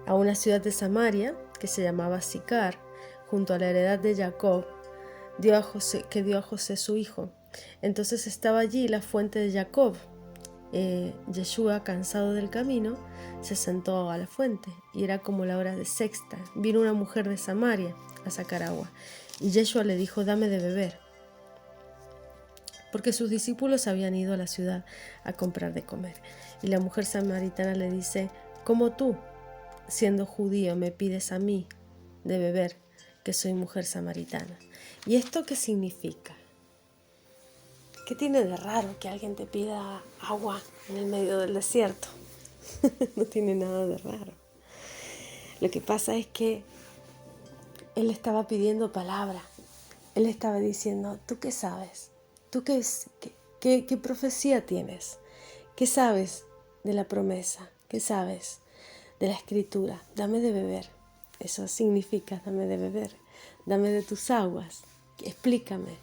a una ciudad de Samaria que se llamaba Sicar, junto a la heredad de Jacob, que dio a José su hijo. Entonces estaba allí la fuente de Jacob. Yeshua, cansado del camino, se sentó a la fuente, y era como la hora de sexta. Vino una mujer de Samaria a sacar agua, y Yeshua le dijo, dame de beber, porque sus discípulos habían ido a la ciudad a comprar de comer. Y la mujer samaritana le dice, ¿cómo tú, siendo judío, me pides a mí de beber, que soy mujer samaritana? ¿Y esto qué significa? ¿Qué tiene de raro que alguien te pida agua en el medio del desierto? No tiene nada de raro. Lo que pasa es que él estaba pidiendo palabra. Él estaba diciendo, ¿tú qué sabes? ¿Tú qué profecía tienes? ¿Qué sabes de la promesa? ¿Qué sabes de la escritura? Dame de beber. Eso significa, dame de beber. Dame de tus aguas. Explícame.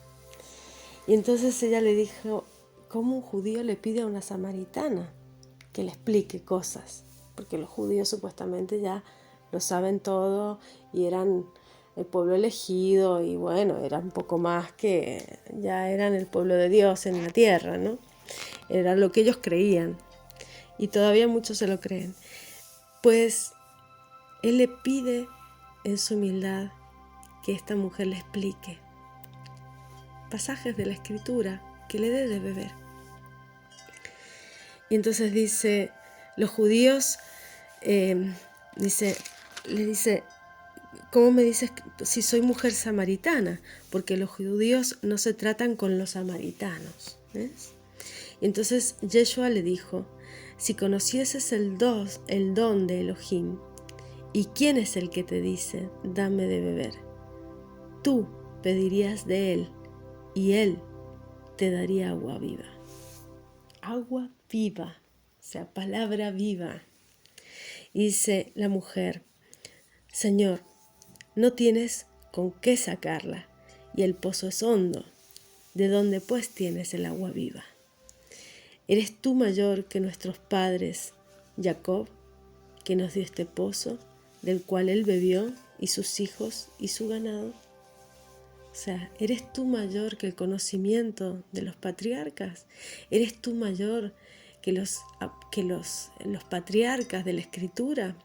Y entonces ella le dijo, ¿cómo un judío le pide a una samaritana que le explique cosas? Porque los judíos supuestamente ya lo saben todo y eran el pueblo elegido, y bueno, era un poco más que ya eran el pueblo de Dios en la tierra, ¿no? Era lo que ellos creían, y todavía muchos se lo creen. Pues él le pide en su humildad que esta mujer le explique pasajes de la escritura, que le dé de beber. Y entonces dice, los judíos, le dice, ¿cómo me dices si soy mujer samaritana? Porque los judíos no se tratan con los samaritanos. ¿Ves? Y entonces Yeshua le dijo, si conocieses el don de Elohim, ¿y quién es el que te dice, dame de beber? Tú pedirías de él, y él te daría agua viva. Agua viva, o sea, palabra viva. Y dice la mujer, Señor, no tienes con qué sacarla, y el pozo es hondo. ¿De dónde pues tienes el agua viva? ¿Eres tú mayor que nuestros padres, Jacob, que nos dio este pozo, del cual él bebió, y sus hijos, y su ganado? O sea, ¿eres tú mayor que el conocimiento de los patriarcas? ¿Eres tú mayor que los patriarcas de la Escritura?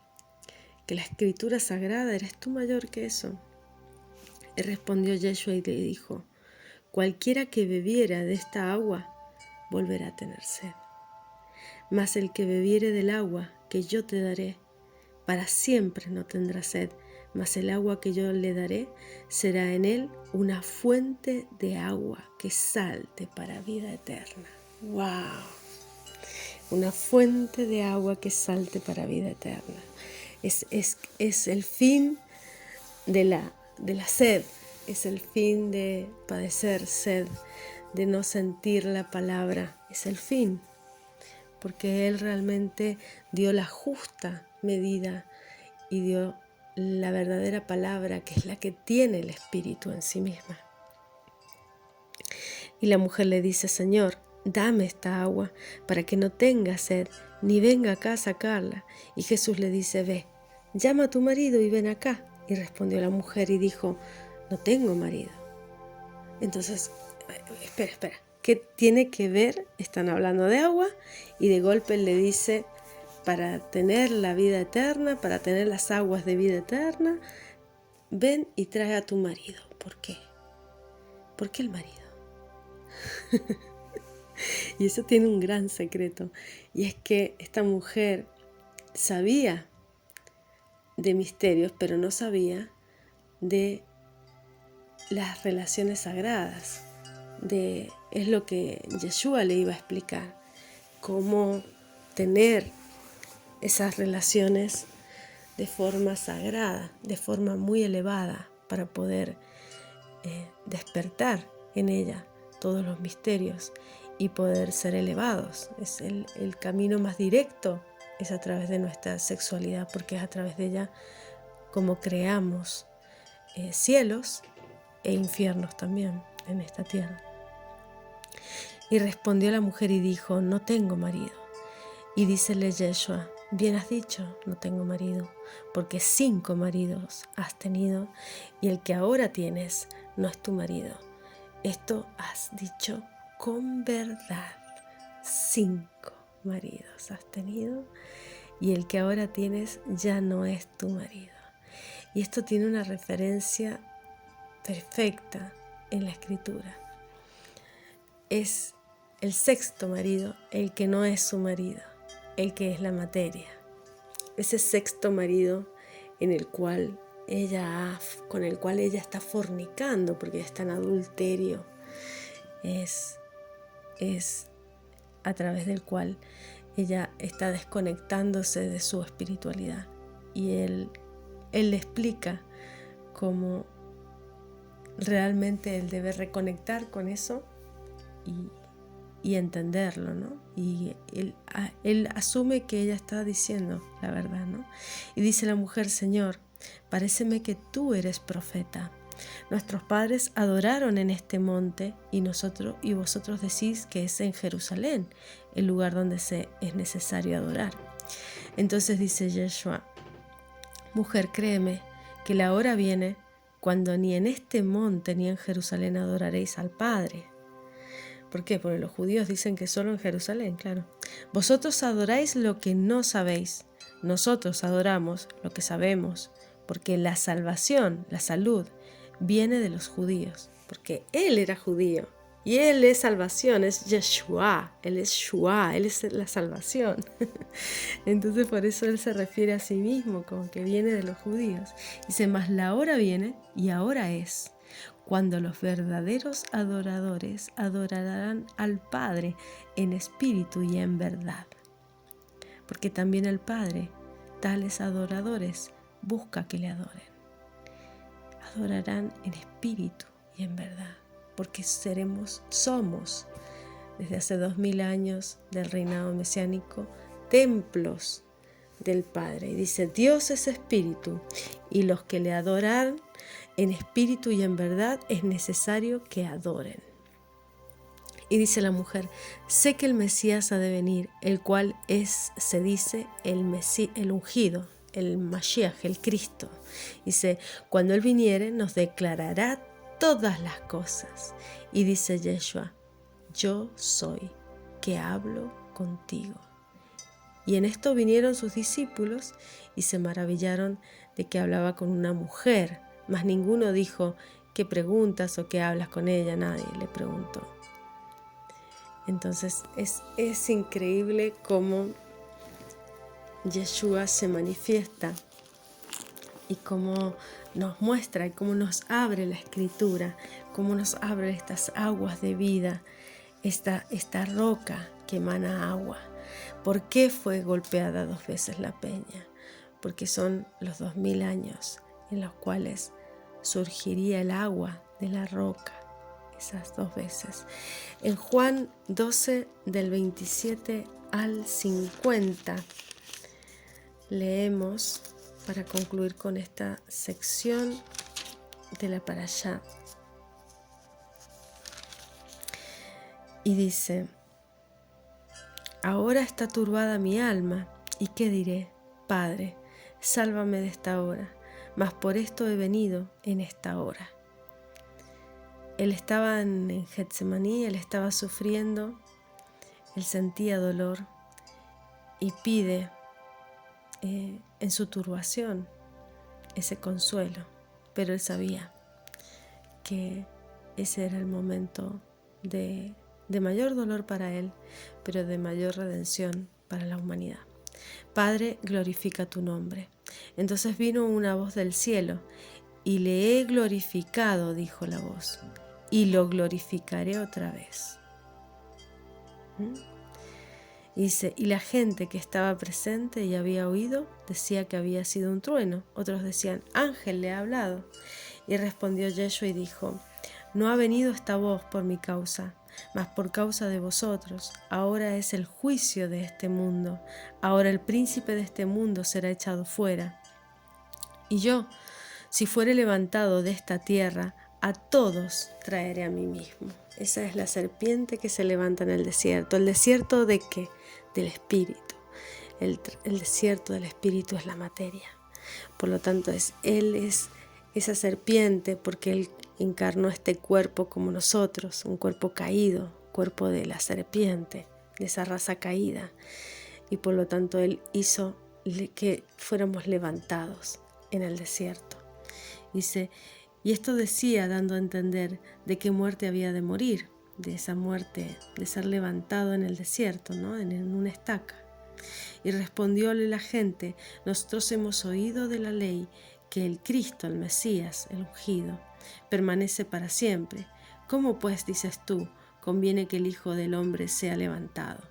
¿Que la Escritura sagrada? ¿Eres tú mayor que eso? Y respondió Yeshua y le dijo, cualquiera que bebiera de esta agua, volverá a tener sed. Mas el que bebiere del agua que yo te daré, para siempre no tendrá sed, mas el agua que yo le daré será en él una fuente de agua que salte para vida eterna. ¡Wow! Una fuente de agua que salte para vida eterna. Es el fin de la sed, es el fin de padecer sed, de no sentir la palabra, es el fin, porque Él realmente dio la justa medida y dio la verdadera palabra, que es la que tiene el Espíritu en sí misma. Y la mujer le dice, Señor, dame esta agua para que no tenga sed, ni venga acá a sacarla. Y Jesús le dice, ve, llama a tu marido y ven acá. Y respondió la mujer y dijo, no tengo marido. Entonces, espera, ¿qué tiene que ver? Están hablando de agua y de golpe le dice, para tener la vida eterna, para tener las aguas de vida eterna, ven y trae a tu marido. ¿Por qué? ¿Por qué el marido? Y eso tiene un gran secreto, y es que esta mujer sabía de misterios, pero no sabía de las relaciones sagradas. Es lo que Yeshua le iba a explicar, cómo tener esas relaciones de forma sagrada, de forma muy elevada, para poder despertar en ella todos los misterios y poder ser elevados. Es el camino más directo, es a través de nuestra sexualidad, porque es a través de ella como creamos cielos e infiernos también en esta tierra. Y respondió la mujer y dijo, no tengo marido. Y dícele Yeshua, bien has dicho, no tengo marido, porque 5 maridos has tenido, y el que ahora tienes no es tu marido. Esto has dicho con verdad. 5 maridos has tenido, y el que ahora tienes ya no es tu marido. Y esto tiene una referencia perfecta en la Escritura. Es el 6º marido el que no es su marido, el que es la materia. Ese 6º marido con el cual ella está fornicando, porque está en adulterio, es a través del cual ella está desconectándose de su espiritualidad. Y él le explica cómo realmente él debe reconectar con eso y entenderlo, ¿no? Y él asume que ella está diciendo la verdad, ¿no? Y dice la mujer, Señor, paréceme que tú eres profeta. Nuestros padres adoraron en este monte y vosotros decís que es en Jerusalén, el lugar donde es necesario adorar. Entonces dice Yeshua, mujer, créeme que la hora viene cuando ni en este monte ni en Jerusalén adoraréis al Padre. ¿Por qué? Porque los judíos dicen que solo en Jerusalén, claro. Vosotros adoráis lo que no sabéis. Nosotros adoramos lo que sabemos, porque la salvación, la salud, viene de los judíos, porque él era judío Y Él es salvación, es Yeshua, Él es Shua, Él es la salvación. Entonces por eso Él se refiere a sí mismo como que viene de los judíos. Dice, mas la hora viene y ahora es, cuando los verdaderos adoradores adorarán al Padre en espíritu y en verdad. Porque también el Padre, tales adoradores, busca que le adoren. Adorarán en espíritu y en verdad, porque somos, desde hace 2000 años del reinado mesiánico, templos del Padre. Y dice, Dios es espíritu, y los que le adoran en espíritu y en verdad es necesario que adoren. Y dice la mujer, sé que el Mesías ha de venir, el cual es, se dice, el ungido, el Mashiach, el Cristo. Dice, cuando Él viniere nos declarará todas las cosas. Y dice Yeshua, yo soy que hablo contigo. Y en esto vinieron sus discípulos y se maravillaron de que hablaba con una mujer, mas ninguno dijo, ¿qué preguntas o qué hablas con ella? Nadie le preguntó. Entonces es increíble cómo Yeshua se manifiesta y cómo nos muestra y cómo nos abre la escritura, cómo nos abre estas aguas de vida, esta roca que emana agua. ¿Por qué fue golpeada 2 veces la peña? Porque son los 2000 años en los cuales surgiría el agua de la roca, esas 2 veces. En Juan 12, del 27 al 50, leemos, para concluir con esta sección de la Parashá. Y dice, ahora está turbada mi alma, ¿y qué diré? Padre, sálvame de esta hora, mas por esto he venido en esta hora. Él estaba en Getsemaní, él estaba sufriendo, él sentía dolor y pide en su turbación ese consuelo, pero él sabía que ese era el momento de mayor dolor para él, pero de mayor redención para la humanidad. Padre, glorifica tu nombre. Entonces vino una voz del cielo, y le he glorificado, dijo la voz, y lo glorificaré otra vez. Dice, y la gente que estaba presente y había oído decía que había sido un trueno. Otros decían, ángel le ha hablado. Y respondió Yeshua y dijo, no ha venido esta voz por mi causa, mas por causa de vosotros. Ahora es el juicio de este mundo. Ahora el príncipe de este mundo será echado fuera. Y yo, si fuere levantado de esta tierra, a todos traeré a mí mismo. Esa es la serpiente que se levanta en el desierto. ¿El desierto de qué? Del espíritu. El desierto del espíritu es la materia. Por lo tanto, Él es esa serpiente porque Él encarnó este cuerpo como nosotros, un cuerpo caído, cuerpo de la serpiente, de esa raza caída. Y por lo tanto, Él hizo que fuéramos levantados en el desierto. Dice, y esto decía dando a entender de qué muerte había de morir, de esa muerte de ser levantado en el desierto, ¿no? en una estaca. Y respondióle la gente, nosotros hemos oído de la ley que el Cristo, el Mesías, el ungido, permanece para siempre. ¿Cómo pues dices tú, conviene que el Hijo del Hombre sea levantado?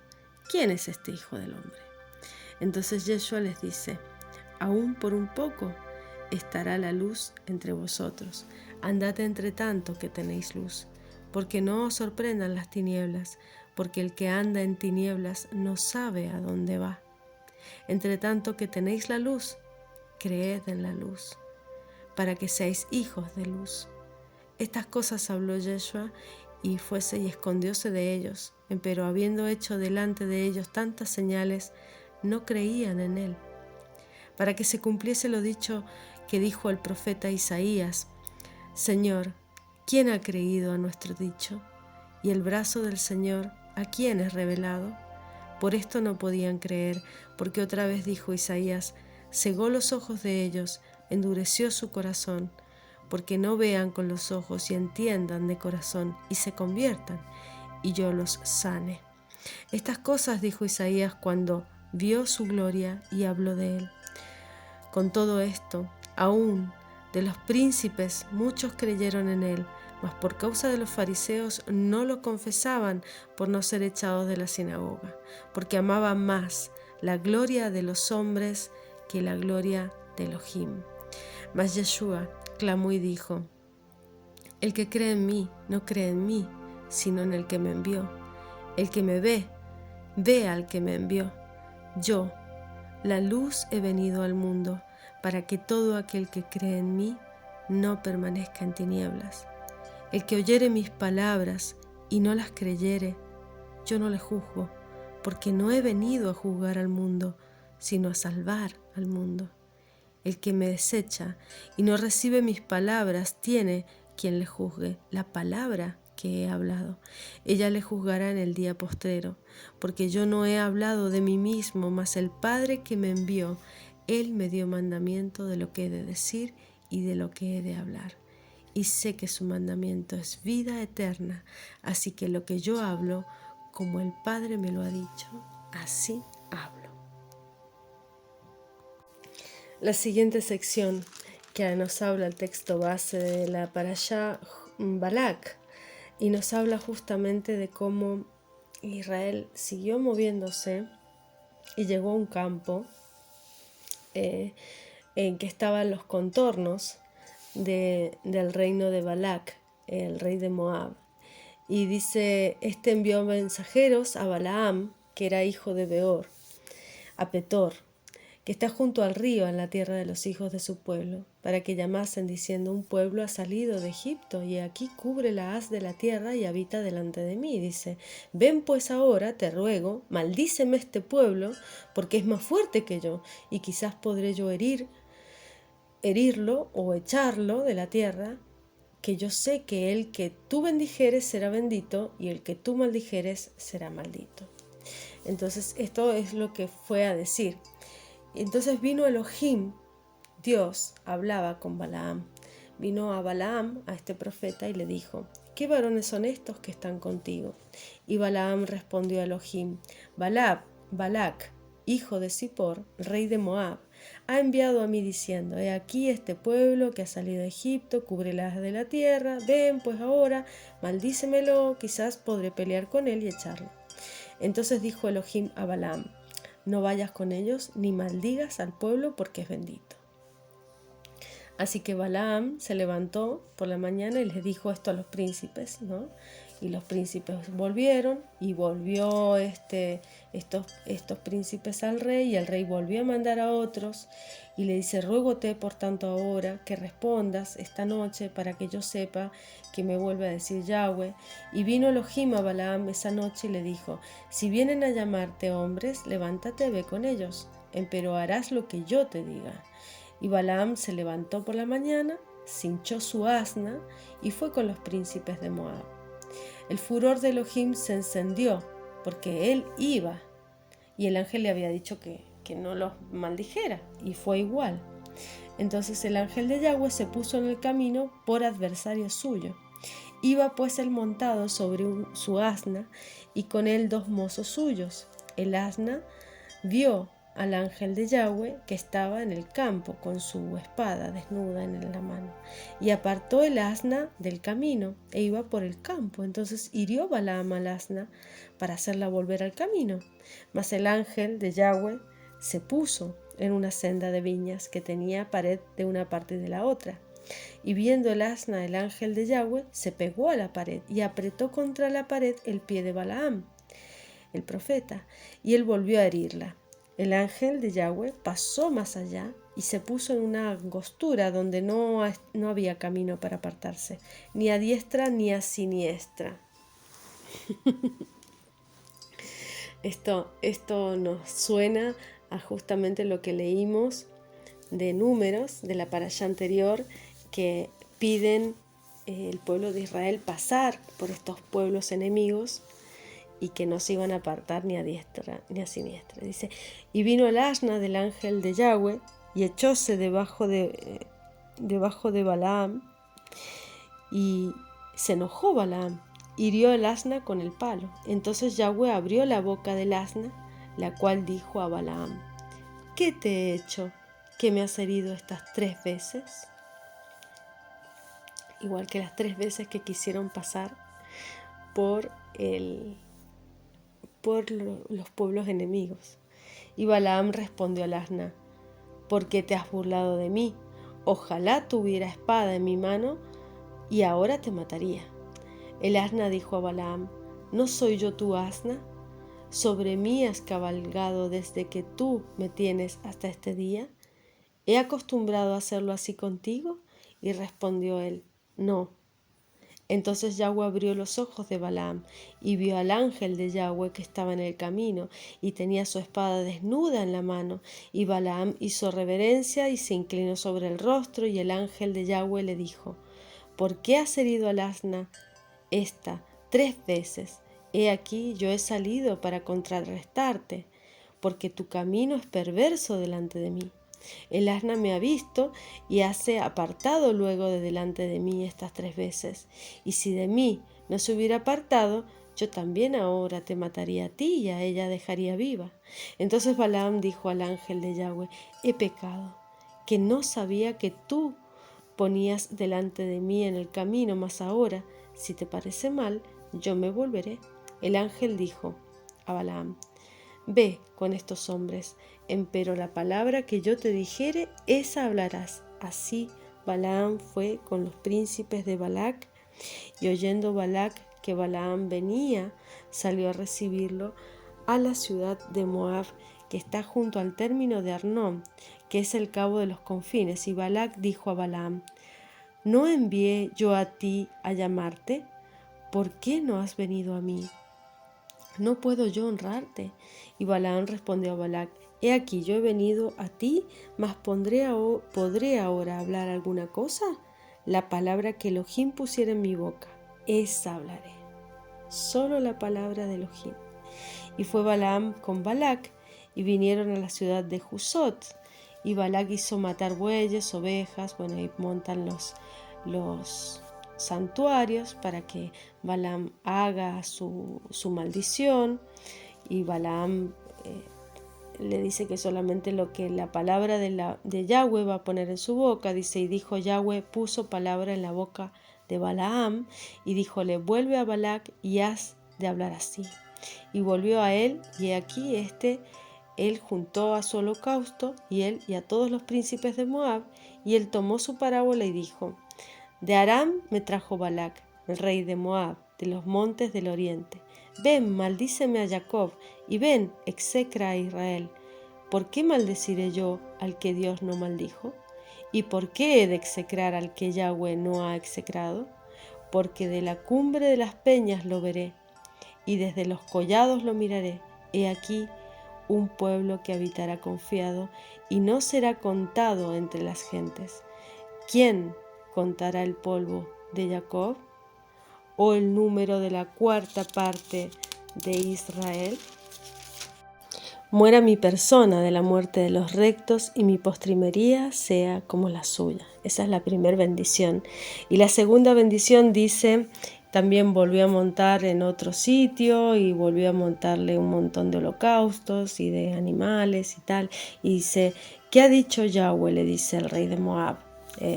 ¿Quién es este Hijo del Hombre? Entonces Yeshua les dice, aún por un poco estará la luz entre vosotros. Andad entre tanto que tenéis luz, porque no os sorprendan las tinieblas, porque el que anda en tinieblas no sabe a dónde va. Entre tanto que tenéis la luz, creed en la luz, para que seáis hijos de luz. Estas cosas habló Yeshua, y fuese y escondióse de ellos, pero habiendo hecho delante de ellos tantas señales, no creían en él. Para que se cumpliese lo dicho que dijo el profeta Isaías, Señor, ¿quién ha creído a nuestro dicho? Y el brazo del Señor, ¿a quién es revelado? Por esto no podían creer, porque otra vez dijo Isaías, cegó los ojos de ellos, endureció su corazón, porque no vean con los ojos y entiendan de corazón y se conviertan, y yo los sane. Estas cosas dijo Isaías cuando vio su gloria y habló de él. Con todo esto, aún de los príncipes muchos creyeron en él, mas por causa de los fariseos no lo confesaban por no ser echados de la sinagoga, porque amaban más la gloria de los hombres que la gloria de Elohim. Mas Yeshua clamó y dijo: el que cree en mí no cree en mí, sino en el que me envió. El que me ve, ve al que me envió. Yo, la luz, he venido al mundo, para que todo aquel que cree en mí no permanezca en tinieblas. El que oyere mis palabras y no las creyere, yo no le juzgo, porque no he venido a juzgar al mundo, sino a salvar al mundo. El que me desecha y no recibe mis palabras tiene quien le juzgue la palabra que he hablado. Ella le juzgará en el día postrero, porque yo no he hablado de mí mismo, mas el Padre que me envió, Él me dio mandamiento de lo que he de decir y de lo que he de hablar. Y sé que su mandamiento es vida eterna, así que lo que yo hablo, como el Padre me lo ha dicho, así hablo. La siguiente sección que nos habla el texto base de la Parashá Balak, y nos habla justamente de cómo Israel siguió moviéndose y llegó a un campo en que estaban los contornos del reino de Balak, el rey de Moab. Y dice, este envió mensajeros a Balaam, que era hijo de Beor, a Petor, que está junto al río en la tierra de los hijos de su pueblo, para que llamasen diciendo: un pueblo ha salido de Egipto, y aquí cubre la haz de la tierra y habita delante de mí. Dice: ven pues ahora, te ruego, maldíceme este pueblo, porque es más fuerte que yo, y quizás podré yo herirlo o echarlo de la tierra, que yo sé que el que tú bendijeres será bendito, y el que tú maldijeres será maldito. Entonces esto es lo que fue a decir. Entonces vino Elohim, Dios, hablaba con Balaam. Vino a Balaam, a este profeta, y le dijo: ¿qué varones son estos que están contigo? Y Balaam respondió a Elohim: Balak, hijo de Zippor, rey de Moab, ha enviado a mí diciendo: he aquí este pueblo que ha salido de Egipto, cubre la haz de la tierra, ven pues ahora, maldícemelo, quizás podré pelear con él y echarlo. Entonces dijo Elohim a Balaam: no vayas con ellos ni maldigas al pueblo, porque es bendito. Así que Balaam se levantó por la mañana y les dijo esto a los príncipes, ¿no? Y los príncipes volvieron, y volvió estos príncipes al rey, y el rey volvió a mandar a otros, y le dice: ruégote por tanto ahora que respondas esta noche, para que yo sepa que me vuelve a decir Yahweh. Y vino Elohim a Balaam esa noche y le dijo: si vienen a llamarte hombres, levántate, ve con ellos, empero harás lo que yo te diga. Y Balaam se levantó por la mañana, cinchó su asna y fue con los príncipes de Moab. El furor de Elohim se encendió, porque él iba, y el ángel le había dicho que no los maldijera, y fue igual. Entonces el ángel de Yahweh se puso en el camino por adversario suyo. Iba pues él montado sobre su asna, y con él 2 mozos suyos. El asna vio al ángel de Yahweh que estaba en el campo con su espada desnuda en la mano, y apartó el asna del camino e iba por el campo. Entonces hirió Balaam al asna para hacerla volver al camino, mas el ángel de Yahweh se puso en una senda de viñas que tenía pared de una parte y de la otra, y viendo el asna el ángel de Yahweh se pegó a la pared y apretó contra la pared el pie de Balaam, el profeta, y él volvió a herirla. El ángel de Yahweh pasó más allá y se puso en una angostura donde no había camino para apartarse, ni a diestra ni a siniestra. Esto nos suena a justamente lo que leímos de Números, de la parashá anterior, que piden el pueblo de Israel pasar por estos pueblos enemigos y que no se iban a apartar ni a diestra ni a siniestra. Dice: y vino el asna del ángel de Yahweh y echóse debajo de Balaam, Y se enojó Balaam, hirió el asna con el palo. Entonces Yahweh abrió la boca del asna, la cual dijo a Balaam: ¿qué te he hecho que me has herido estas 3 veces? Igual que las 3 veces que quisieron pasar por los pueblos enemigos. Y Balaam respondió al asna: ¿por qué te has burlado de mí? Ojalá tuviera espada en mi mano y ahora te mataría. El asna dijo a Balaam: ¿no soy yo tu asna? ¿Sobre mí has cabalgado desde que tú me tienes hasta este día? ¿He acostumbrado a hacerlo así contigo? Y respondió él: no. Entonces Yahweh abrió los ojos de Balaam y vio al ángel de Yahweh que estaba en el camino y tenía su espada desnuda en la mano. Y Balaam hizo reverencia y se inclinó sobre el rostro, y el ángel de Yahweh le dijo: ¿por qué has herido al asna esta 3 veces? He aquí, yo he salido para contrarrestarte, porque tu camino es perverso delante de mí. El asna me ha visto y hase apartado luego de delante de mí estas 3 veces. Y si de mí no se hubiera apartado, yo también ahora te mataría a ti y a ella dejaría viva. Entonces Balaam dijo al ángel de Yahweh: he pecado, que no sabía que tú ponías delante de mí en el camino, mas ahora, si te parece mal, yo me volveré. El ángel dijo a Balaam: ve con estos hombres, empero la palabra que yo te dijere, esa hablarás. Así Balaam fue con los príncipes de Balac, y oyendo Balac que Balaam venía, salió a recibirlo a la ciudad de Moab, que está junto al término de Arnón, que es el cabo de los confines. Y Balac dijo a Balaam: ¿no envié yo a ti a llamarte? ¿Por qué no has venido a mí? ¿No puedo yo honrarte? Y Balaam respondió a Balac: he aquí, yo he venido a ti, mas ¿podré ahora hablar alguna cosa? La palabra que Elohim pusiera en mi boca, esa hablaré. Solo la palabra de Elohim. Y fue Balaam con Balac, y vinieron a la ciudad de Jusot. Y Balac hizo matar bueyes, ovejas, y montan los santuarios para que Balaam haga su maldición. Y Balaam le dice que solamente lo que la palabra de Yahweh va a poner en su boca. Dice: y dijo Yahweh, puso palabra en la boca de Balaam, y díjole: vuelve a Balac y haz de hablar así. Y volvió a él, y aquí él juntó a su holocausto, y él y a todos los príncipes de Moab, y él tomó su parábola y dijo: de Aram me trajo Balac, el rey de Moab, de los montes del oriente. Ven, maldíceme a Jacob, y ven, execra a Israel. ¿Por qué maldeciré yo al que Dios no maldijo? ¿Y por qué he de execrar al que Yahweh no ha execrado? Porque de la cumbre de las peñas lo veré, y desde los collados lo miraré. He aquí un pueblo que habitará confiado, y no será contado entre las gentes. ¿Quién contará el polvo de Jacob, o el número de la 4ª parte de Israel? Muera mi persona de la muerte de los rectos, y mi postrimería sea como la suya. Esa es la primera bendición. Y la segunda bendición dice: también volvió a montar en otro sitio, y volvió a montarle un montón de holocaustos y de animales y tal. Y dice: ¿qué ha dicho Yahweh? Le dice el rey de Moab,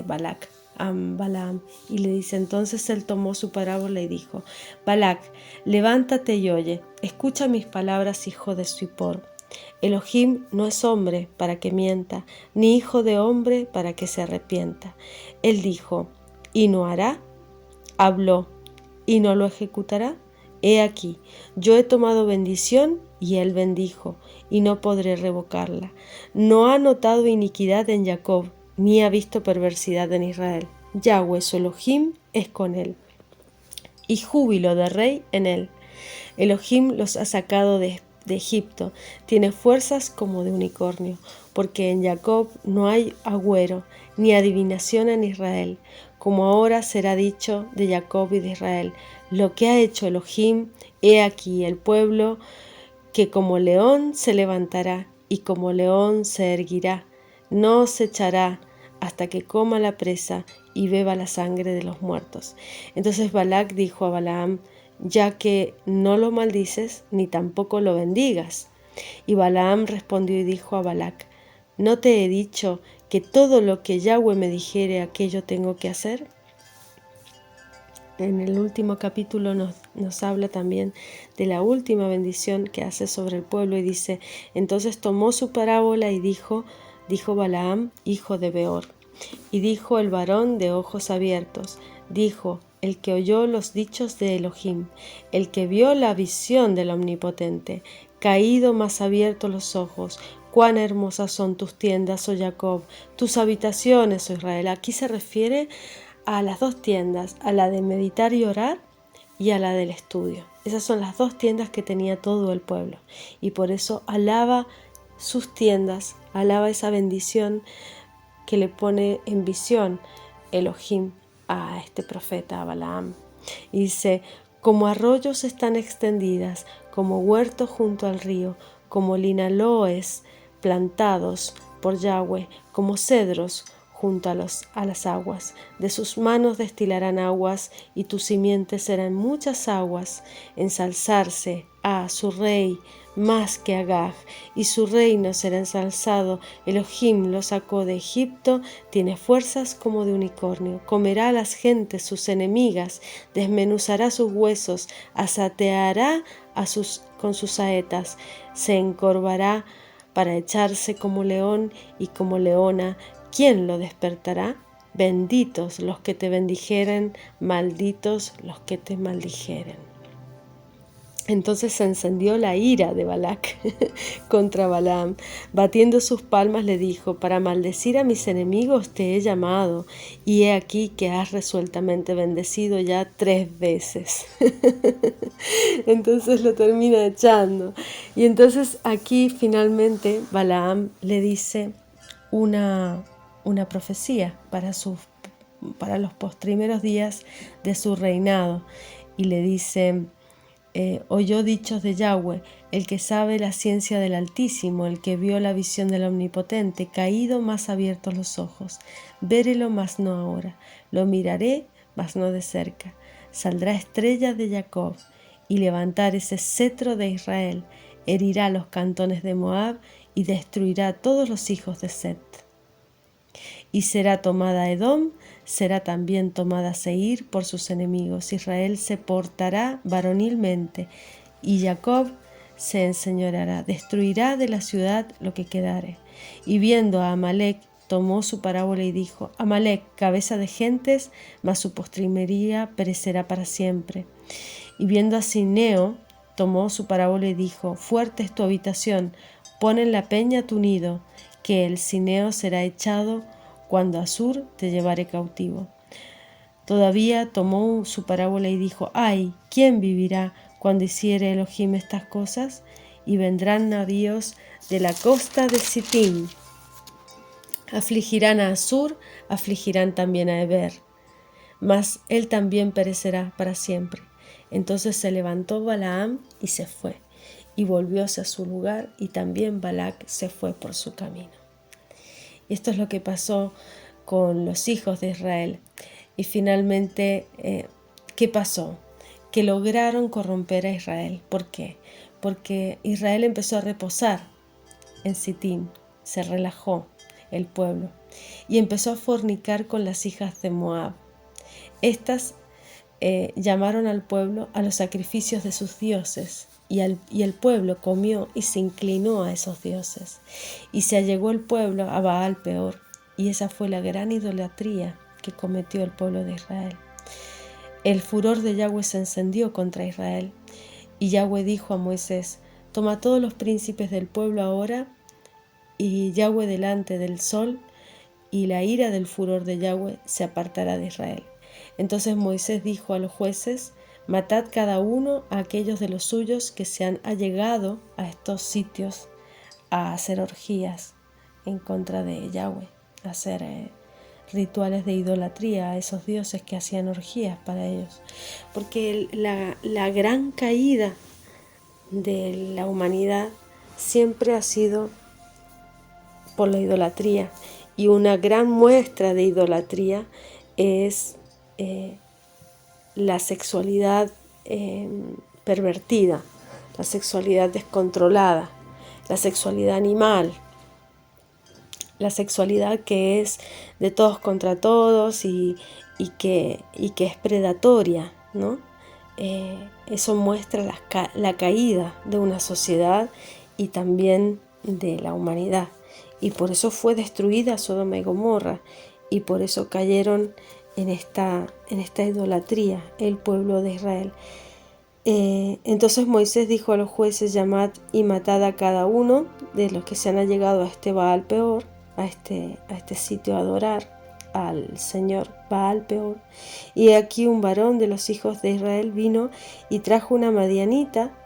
Balac, a Balaam. Y le dice: entonces él tomó su parábola y dijo: Balac, levántate y oye, escucha mis palabras, hijo de Zippor. Elohim no es hombre para que mienta, ni hijo de hombre para que se arrepienta. Él dijo, ¿y no hará? Habló, ¿y no lo ejecutará? He aquí, yo he tomado bendición, y él bendijo, y no podré revocarla. No ha notado iniquidad en Jacob, ni ha visto perversidad en Israel. Yahweh su Elohim es con él, y júbilo de rey en él. Elohim los ha sacado de Egipto, tiene fuerzas como de unicornio, porque en Jacob no hay agüero, ni adivinación en Israel, como ahora será dicho de Jacob y de Israel: lo que ha hecho Elohim, he aquí el pueblo que como león se levantará, y como león se erguirá, no se echará hasta que coma la presa, y beba la sangre de los muertos. Entonces Balac dijo a Balaam: ya que no lo maldices, ni tampoco lo bendigas. Y Balaam respondió y dijo a Balac: ¿no te he dicho que todo lo que Yahweh me dijere, aquello tengo que hacer? En el último capítulo nos habla también de la última bendición que hace sobre el pueblo y dice: entonces tomó su parábola y dijo Balaam, hijo de Beor, y dijo el varón de ojos abiertos, dijo el que oyó los dichos de Elohim, el que vio la visión del Omnipotente, caído más abiertos los ojos. Cuán hermosas son tus tiendas, oh Jacob, tus habitaciones, oh Israel. Aquí se refiere a las dos tiendas, a la de meditar y orar y a la del estudio. Esas son las dos tiendas que tenía todo el pueblo, y por eso alaba sus tiendas, alaba esa bendición que le pone en visión Elohim a este profeta, a Balaam. Y dice: como arroyos están extendidas, como huertos junto al río, como linaloes plantados por Yahweh, como cedros junto a las aguas. De sus manos destilarán aguas, y tu simiente serán muchas aguas. Ensalzarse a su rey más que Agag, y su reino será ensalzado. Elohim lo sacó de Egipto, tiene fuerzas como de unicornio. Comerá a las gentes sus enemigas, desmenuzará sus huesos, asateará con sus saetas, se encorvará para echarse como león y como leona. ¿Quién lo despertará? Benditos los que te bendijeren, malditos los que te maldijeren. Entonces se encendió la ira de Balac contra Balaam. Batiendo sus palmas le dijo: para maldecir a mis enemigos te he llamado, y he aquí que has resueltamente bendecido ya 3 veces. Entonces lo termina echando. Y entonces aquí finalmente Balaam le dice una profecía para los postrimeros días de su reinado, y le dice: oyó dichos de Yahweh, el que sabe la ciencia del Altísimo, el que vio la visión del Omnipotente, caído más abiertos los ojos. Vérelo, mas no ahora. Lo miraré, mas no de cerca. Saldrá estrella de Jacob, y levantar ese cetro de Israel. Herirá los cantones de Moab, y destruirá a todos los hijos de Set. Y será tomada Edom, será también tomada Seir por sus enemigos. Israel se portará varonilmente, y Jacob se enseñoreará. Destruirá de la ciudad lo que quedare. Y viendo a Amalec, tomó su parábola y dijo: Amalec, cabeza de gentes, mas su postrimería perecerá para siempre. Y viendo a Cineo, tomó su parábola y dijo: fuerte es tu habitación, pon en la peña tu nido, que el Cineo será echado cuando Asur te llevare cautivo. Todavía tomó su parábola y dijo: ay, ¿quién vivirá cuando hiciere Elohim estas cosas? Y vendrán navíos de la costa de Sitim, afligirán a Asur, afligirán también a Eber, mas él también perecerá para siempre. Entonces se levantó Balaam y se fue, y volvióse a su lugar, y también Balac se fue por su camino. Y esto es lo que pasó con los hijos de Israel. Y finalmente, ¿qué pasó? Que lograron corromper a Israel. ¿Por qué? Porque Israel empezó a reposar en Sitim, se relajó el pueblo y empezó a fornicar con las hijas de Moab. Estas llamaron al pueblo a los sacrificios de sus dioses, y el pueblo comió y se inclinó a esos dioses, y se allegó el pueblo a Baal Peor, y esa fue la gran idolatría que cometió el pueblo de Israel. El furor de Yahweh se encendió contra Israel, y Yahweh dijo a Moisés: toma todos los príncipes del pueblo ahora, y Yahweh delante del sol, y la ira del furor de Yahweh se apartará de Israel. Entonces Moisés dijo a los jueces: matad cada uno a aquellos de los suyos que se han allegado a estos sitios a hacer orgías en contra de Yahweh, a hacer rituales de idolatría a esos dioses que hacían orgías para ellos. Porque la gran caída de la humanidad siempre ha sido por la idolatría, y una gran muestra de idolatría es la sexualidad pervertida, la sexualidad descontrolada, la sexualidad animal, la sexualidad que es de todos contra todos y que es predatoria, ¿no? Eso muestra la caída de una sociedad y también de la humanidad. Y por eso fue destruida Sodoma y Gomorra, y por eso cayeron en esta idolatría el pueblo de Israel. Entonces Moisés dijo a los jueces: llamad y matad a cada uno de los que se han allegado a este Baal Peor, a este sitio a adorar al Señor Baal Peor. Y aquí un varón de los hijos de Israel vino y trajo una madianita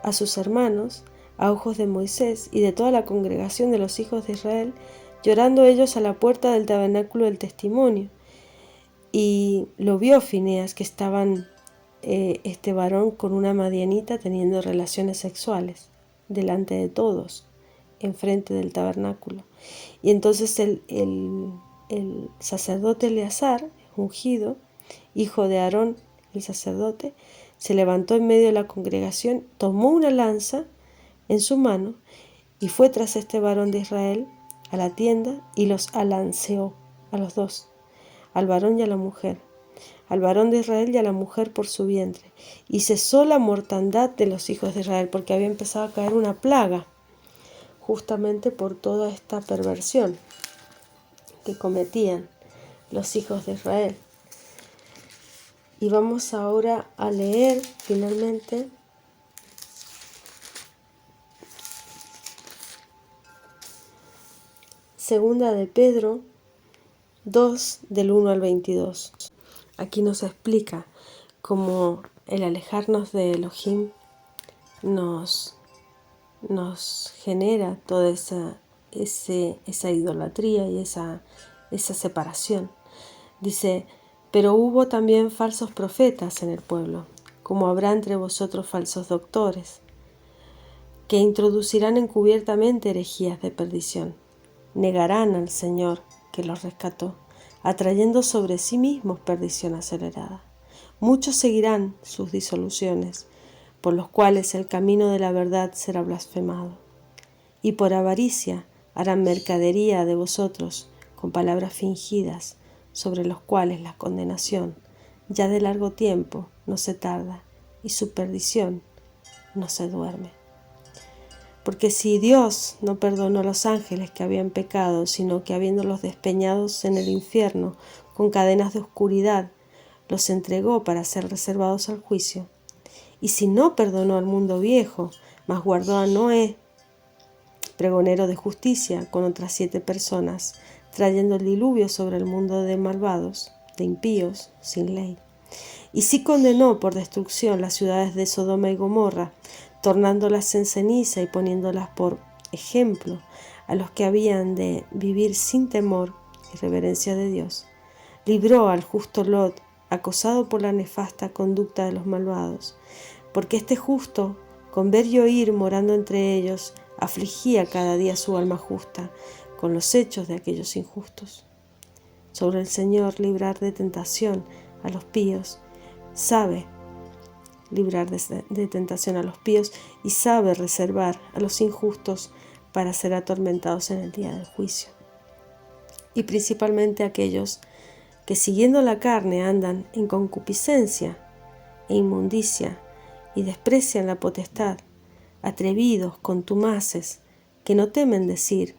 a sus hermanos, a ojos de Moisés y de toda la congregación de los hijos de Israel, llorando ellos a la puerta del tabernáculo del testimonio. Y lo vio Fineas, que estaban este varón con una madianita teniendo relaciones sexuales delante de todos, enfrente del tabernáculo. Y entonces el sacerdote Eleazar, ungido, hijo de Aarón el sacerdote, se levantó en medio de la congregación, tomó una lanza en su mano y fue tras este varón de Israel a la tienda y los alanceó a los dos, al varón y a la mujer, al varón de Israel y a la mujer por su vientre. Y cesó la mortandad de los hijos de Israel, porque había empezado a caer una plaga, justamente por toda esta perversión que cometían los hijos de Israel. Y vamos ahora a leer finalmente Segunda de Pedro 2, del 1 al 22. Aquí nos explica cómo el alejarnos de Elohim nos genera toda esa idolatría y esa separación. Dice: pero hubo también falsos profetas en el pueblo, como habrá entre vosotros falsos doctores, que introducirán encubiertamente herejías de perdición. Negarán al Señor que los rescató, atrayendo sobre sí mismos perdición acelerada. Muchos seguirán sus disoluciones, por los cuales el camino de la verdad será blasfemado. Y por avaricia harán mercadería de vosotros con palabras fingidas, sobre los cuales la condenación, ya de largo tiempo, no se tarda, y su perdición no se duerme. Porque si Dios no perdonó a los ángeles que habían pecado, sino que habiéndolos despeñados en el infierno con cadenas de oscuridad, los entregó para ser reservados al juicio, y si no perdonó al mundo viejo, mas guardó a Noé, pregonero de justicia, con otras 7 personas, trayendo el diluvio sobre el mundo de malvados, de impíos, sin ley. Y si condenó por destrucción las ciudades de Sodoma y Gomorra, tornándolas en ceniza y poniéndolas por ejemplo a los que habían de vivir sin temor y reverencia de Dios, libró al justo Lot, acosado por la nefasta conducta de los malvados, porque este justo, con ver y oír morando entre ellos, afligía cada día su alma justa con los hechos de aquellos injustos. Sobre el Señor librar de tentación a los píos, sabe librar de tentación a los píos y sabe reservar a los injustos para ser atormentados en el día del juicio. Y principalmente aquellos que siguiendo la carne andan en concupiscencia e inmundicia y desprecian la potestad, atrevidos, contumaces, que no temen decir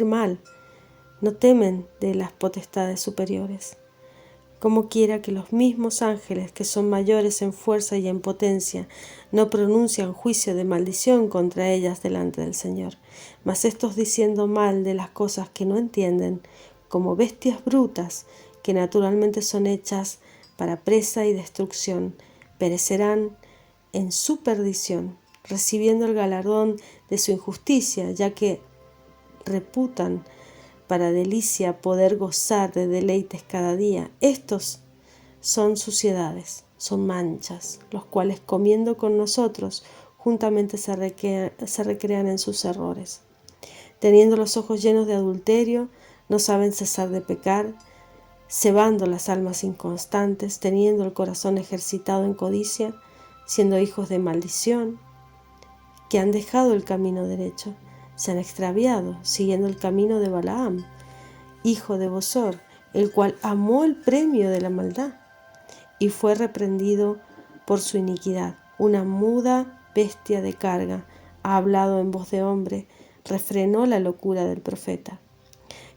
mal, no temen de las potestades superiores. Como quiera que los mismos ángeles, que son mayores en fuerza y en potencia, no pronuncian juicio de maldición contra ellas delante del Señor, mas estos diciendo mal de las cosas que no entienden, como bestias brutas que naturalmente son hechas para presa y destrucción, perecerán en su perdición, recibiendo el galardón de su injusticia, ya que reputan para delicia poder gozar de deleites cada día. Estos son suciedades, son manchas, los cuales comiendo con nosotros juntamente se recrean en sus errores. Teniendo los ojos llenos de adulterio, no saben cesar de pecar, cebando las almas inconstantes, teniendo el corazón ejercitado en codicia, siendo hijos de maldición, que han dejado el camino derecho, se han extraviado, siguiendo el camino de Balaam, hijo de Bosor, el cual amó el premio de la maldad y fue reprendido por su iniquidad. Una muda bestia de carga ha hablado en voz de hombre, refrenó la locura del profeta.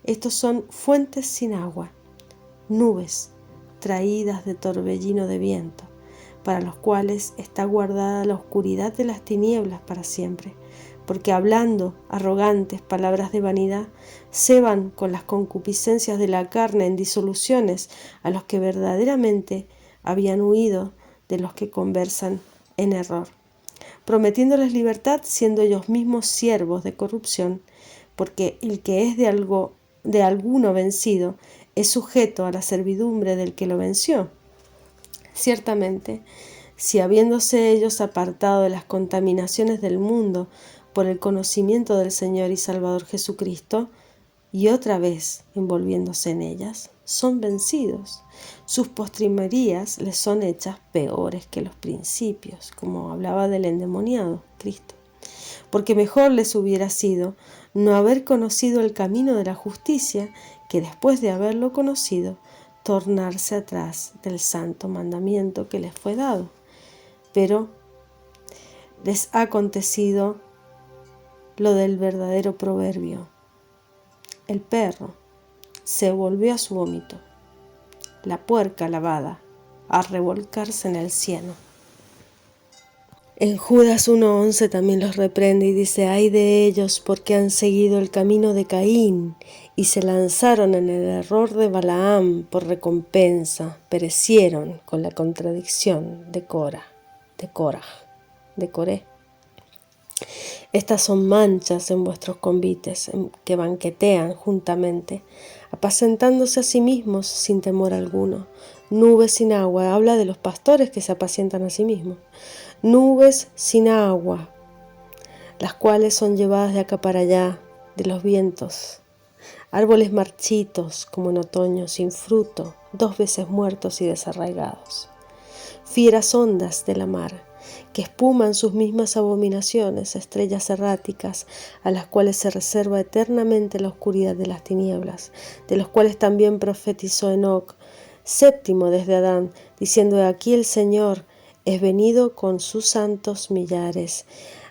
Estos son fuentes sin agua, nubes traídas de torbellino de viento, para los cuales está guardada la oscuridad de las tinieblas para siempre, porque hablando arrogantes palabras de vanidad, ceban con las concupiscencias de la carne en disoluciones a los que verdaderamente habían huido de los que conversan en error, prometiéndoles libertad, siendo ellos mismos siervos de corrupción, porque el que es de alguno vencido es sujeto a la servidumbre del que lo venció. Ciertamente, si habiéndose ellos apartado de las contaminaciones del mundo por el conocimiento del Señor y Salvador Jesucristo, y otra vez envolviéndose en ellas, son vencidos. Sus postrimerías les son hechas peores que los principios, como hablaba del endemoniado Cristo. Porque mejor les hubiera sido no haber conocido el camino de la justicia, que después de haberlo conocido, tornarse atrás del santo mandamiento que les fue dado. Pero les ha acontecido lo del verdadero proverbio: el perro se volvió a su vómito, la puerca lavada a revolcarse en el cieno. En Judas 1:11 también los reprende y dice: ay de ellos, porque han seguido el camino de Caín y se lanzaron en el error de Balaam por recompensa, perecieron con la contradicción de Coré. Estas son manchas en vuestros convites, que banquetean juntamente, apacentándose a sí mismos sin temor alguno. Nubes sin agua, habla de los pastores que se apacientan a sí mismos. Nubes sin agua, las cuales son llevadas de acá para allá, de los vientos. Árboles marchitos, como en otoño, sin fruto, 2 veces muertos y desarraigados. Fieras ondas de la mar, que espuman sus mismas abominaciones, estrellas erráticas, a las cuales se reserva eternamente la oscuridad de las tinieblas, de los cuales también profetizó Enoc, séptimo desde Adán, diciendo: aquí el Señor es venido con sus santos millares,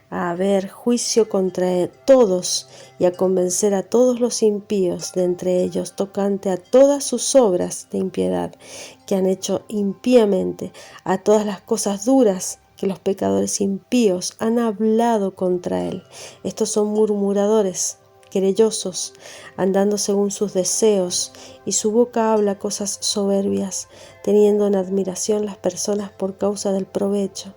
a haber juicio contra todos y a convencer a todos los impíos de entre ellos tocante a todas sus obras de impiedad que han hecho impíamente, a todas las cosas duras que los pecadores impíos han hablado contra él. Estos son murmuradores, querellosos, andando según sus deseos, y su boca habla cosas soberbias, teniendo en admiración las personas por causa del provecho.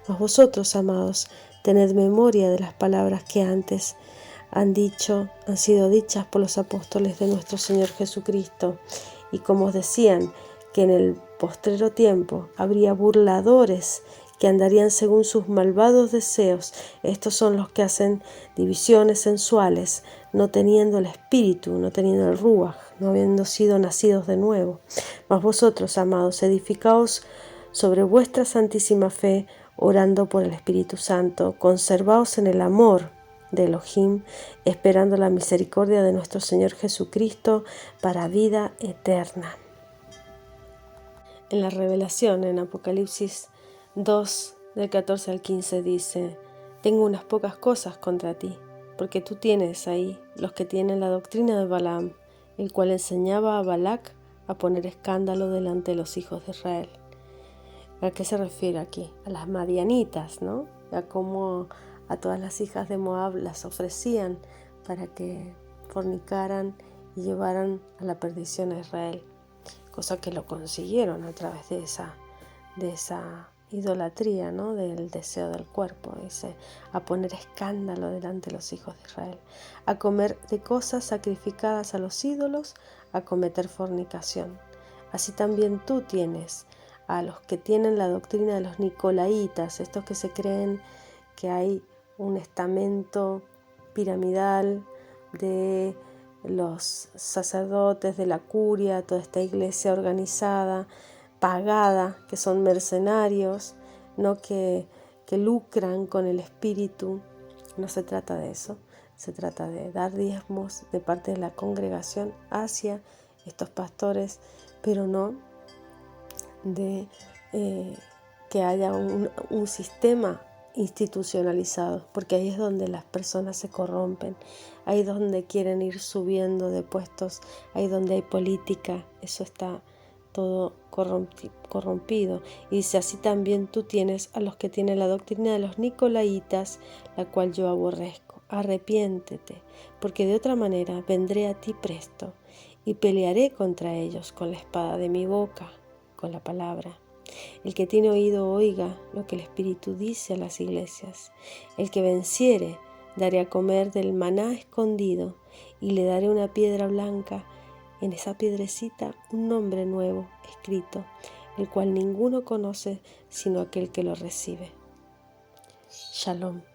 Mas vosotros, amados, tened memoria de las palabras que antes han sido dichas por los apóstoles de nuestro Señor Jesucristo, y como os decían, que en el postrero tiempo habría burladores que andarían según sus malvados deseos. Estos son los que hacen divisiones sensuales, no teniendo el espíritu, no teniendo el ruaj, no habiendo sido nacidos de nuevo. Mas vosotros, amados, edificaos sobre vuestra santísima fe, orando por el Espíritu Santo, conservaos en el amor de Elohim, esperando la misericordia de nuestro Señor Jesucristo para vida eterna. En la revelación, en Apocalipsis 2, del 14 al 15, dice: tengo unas pocas cosas contra ti, porque tú tienes ahí los que tienen la doctrina de Balaam, el cual enseñaba a Balac a poner escándalo delante de los hijos de Israel. ¿A qué se refiere aquí? A las madianitas, ¿no? A cómo a todas las hijas de Moab las ofrecían para que fornicaran y llevaran a la perdición a Israel, cosa que lo consiguieron a través de esa idolatría, ¿no? Del deseo del cuerpo. Dice: a poner escándalo delante de los hijos de Israel, a comer de cosas sacrificadas a los ídolos, a cometer fornicación. Así también tú tienes a los que tienen la doctrina de los nicolaitas, estos que se creen que hay un estamento piramidal de los sacerdotes de la curia, toda esta iglesia organizada, pagada, que son mercenarios, no que lucran con el espíritu. No se trata de eso, se trata de dar diezmos de parte de la congregación hacia estos pastores, pero no de que haya un sistema institucionalizado, porque ahí es donde las personas se corrompen, ahí es donde quieren ir subiendo de puestos, ahí donde hay política, eso está todo corrompido. Y dice, así también tú tienes a los que tienen la doctrina de los nicolaitas, la cual yo aborrezco. Arrepiéntete, porque de otra manera vendré a ti presto y pelearé contra ellos con la espada de mi boca, con la palabra. El que tiene oído oiga lo que el Espíritu dice a las iglesias. El que venciere, daré a comer del maná escondido y le daré una piedra blanca, en esa piedrecita un nombre nuevo escrito, el cual ninguno conoce sino aquel que lo recibe. Shalom.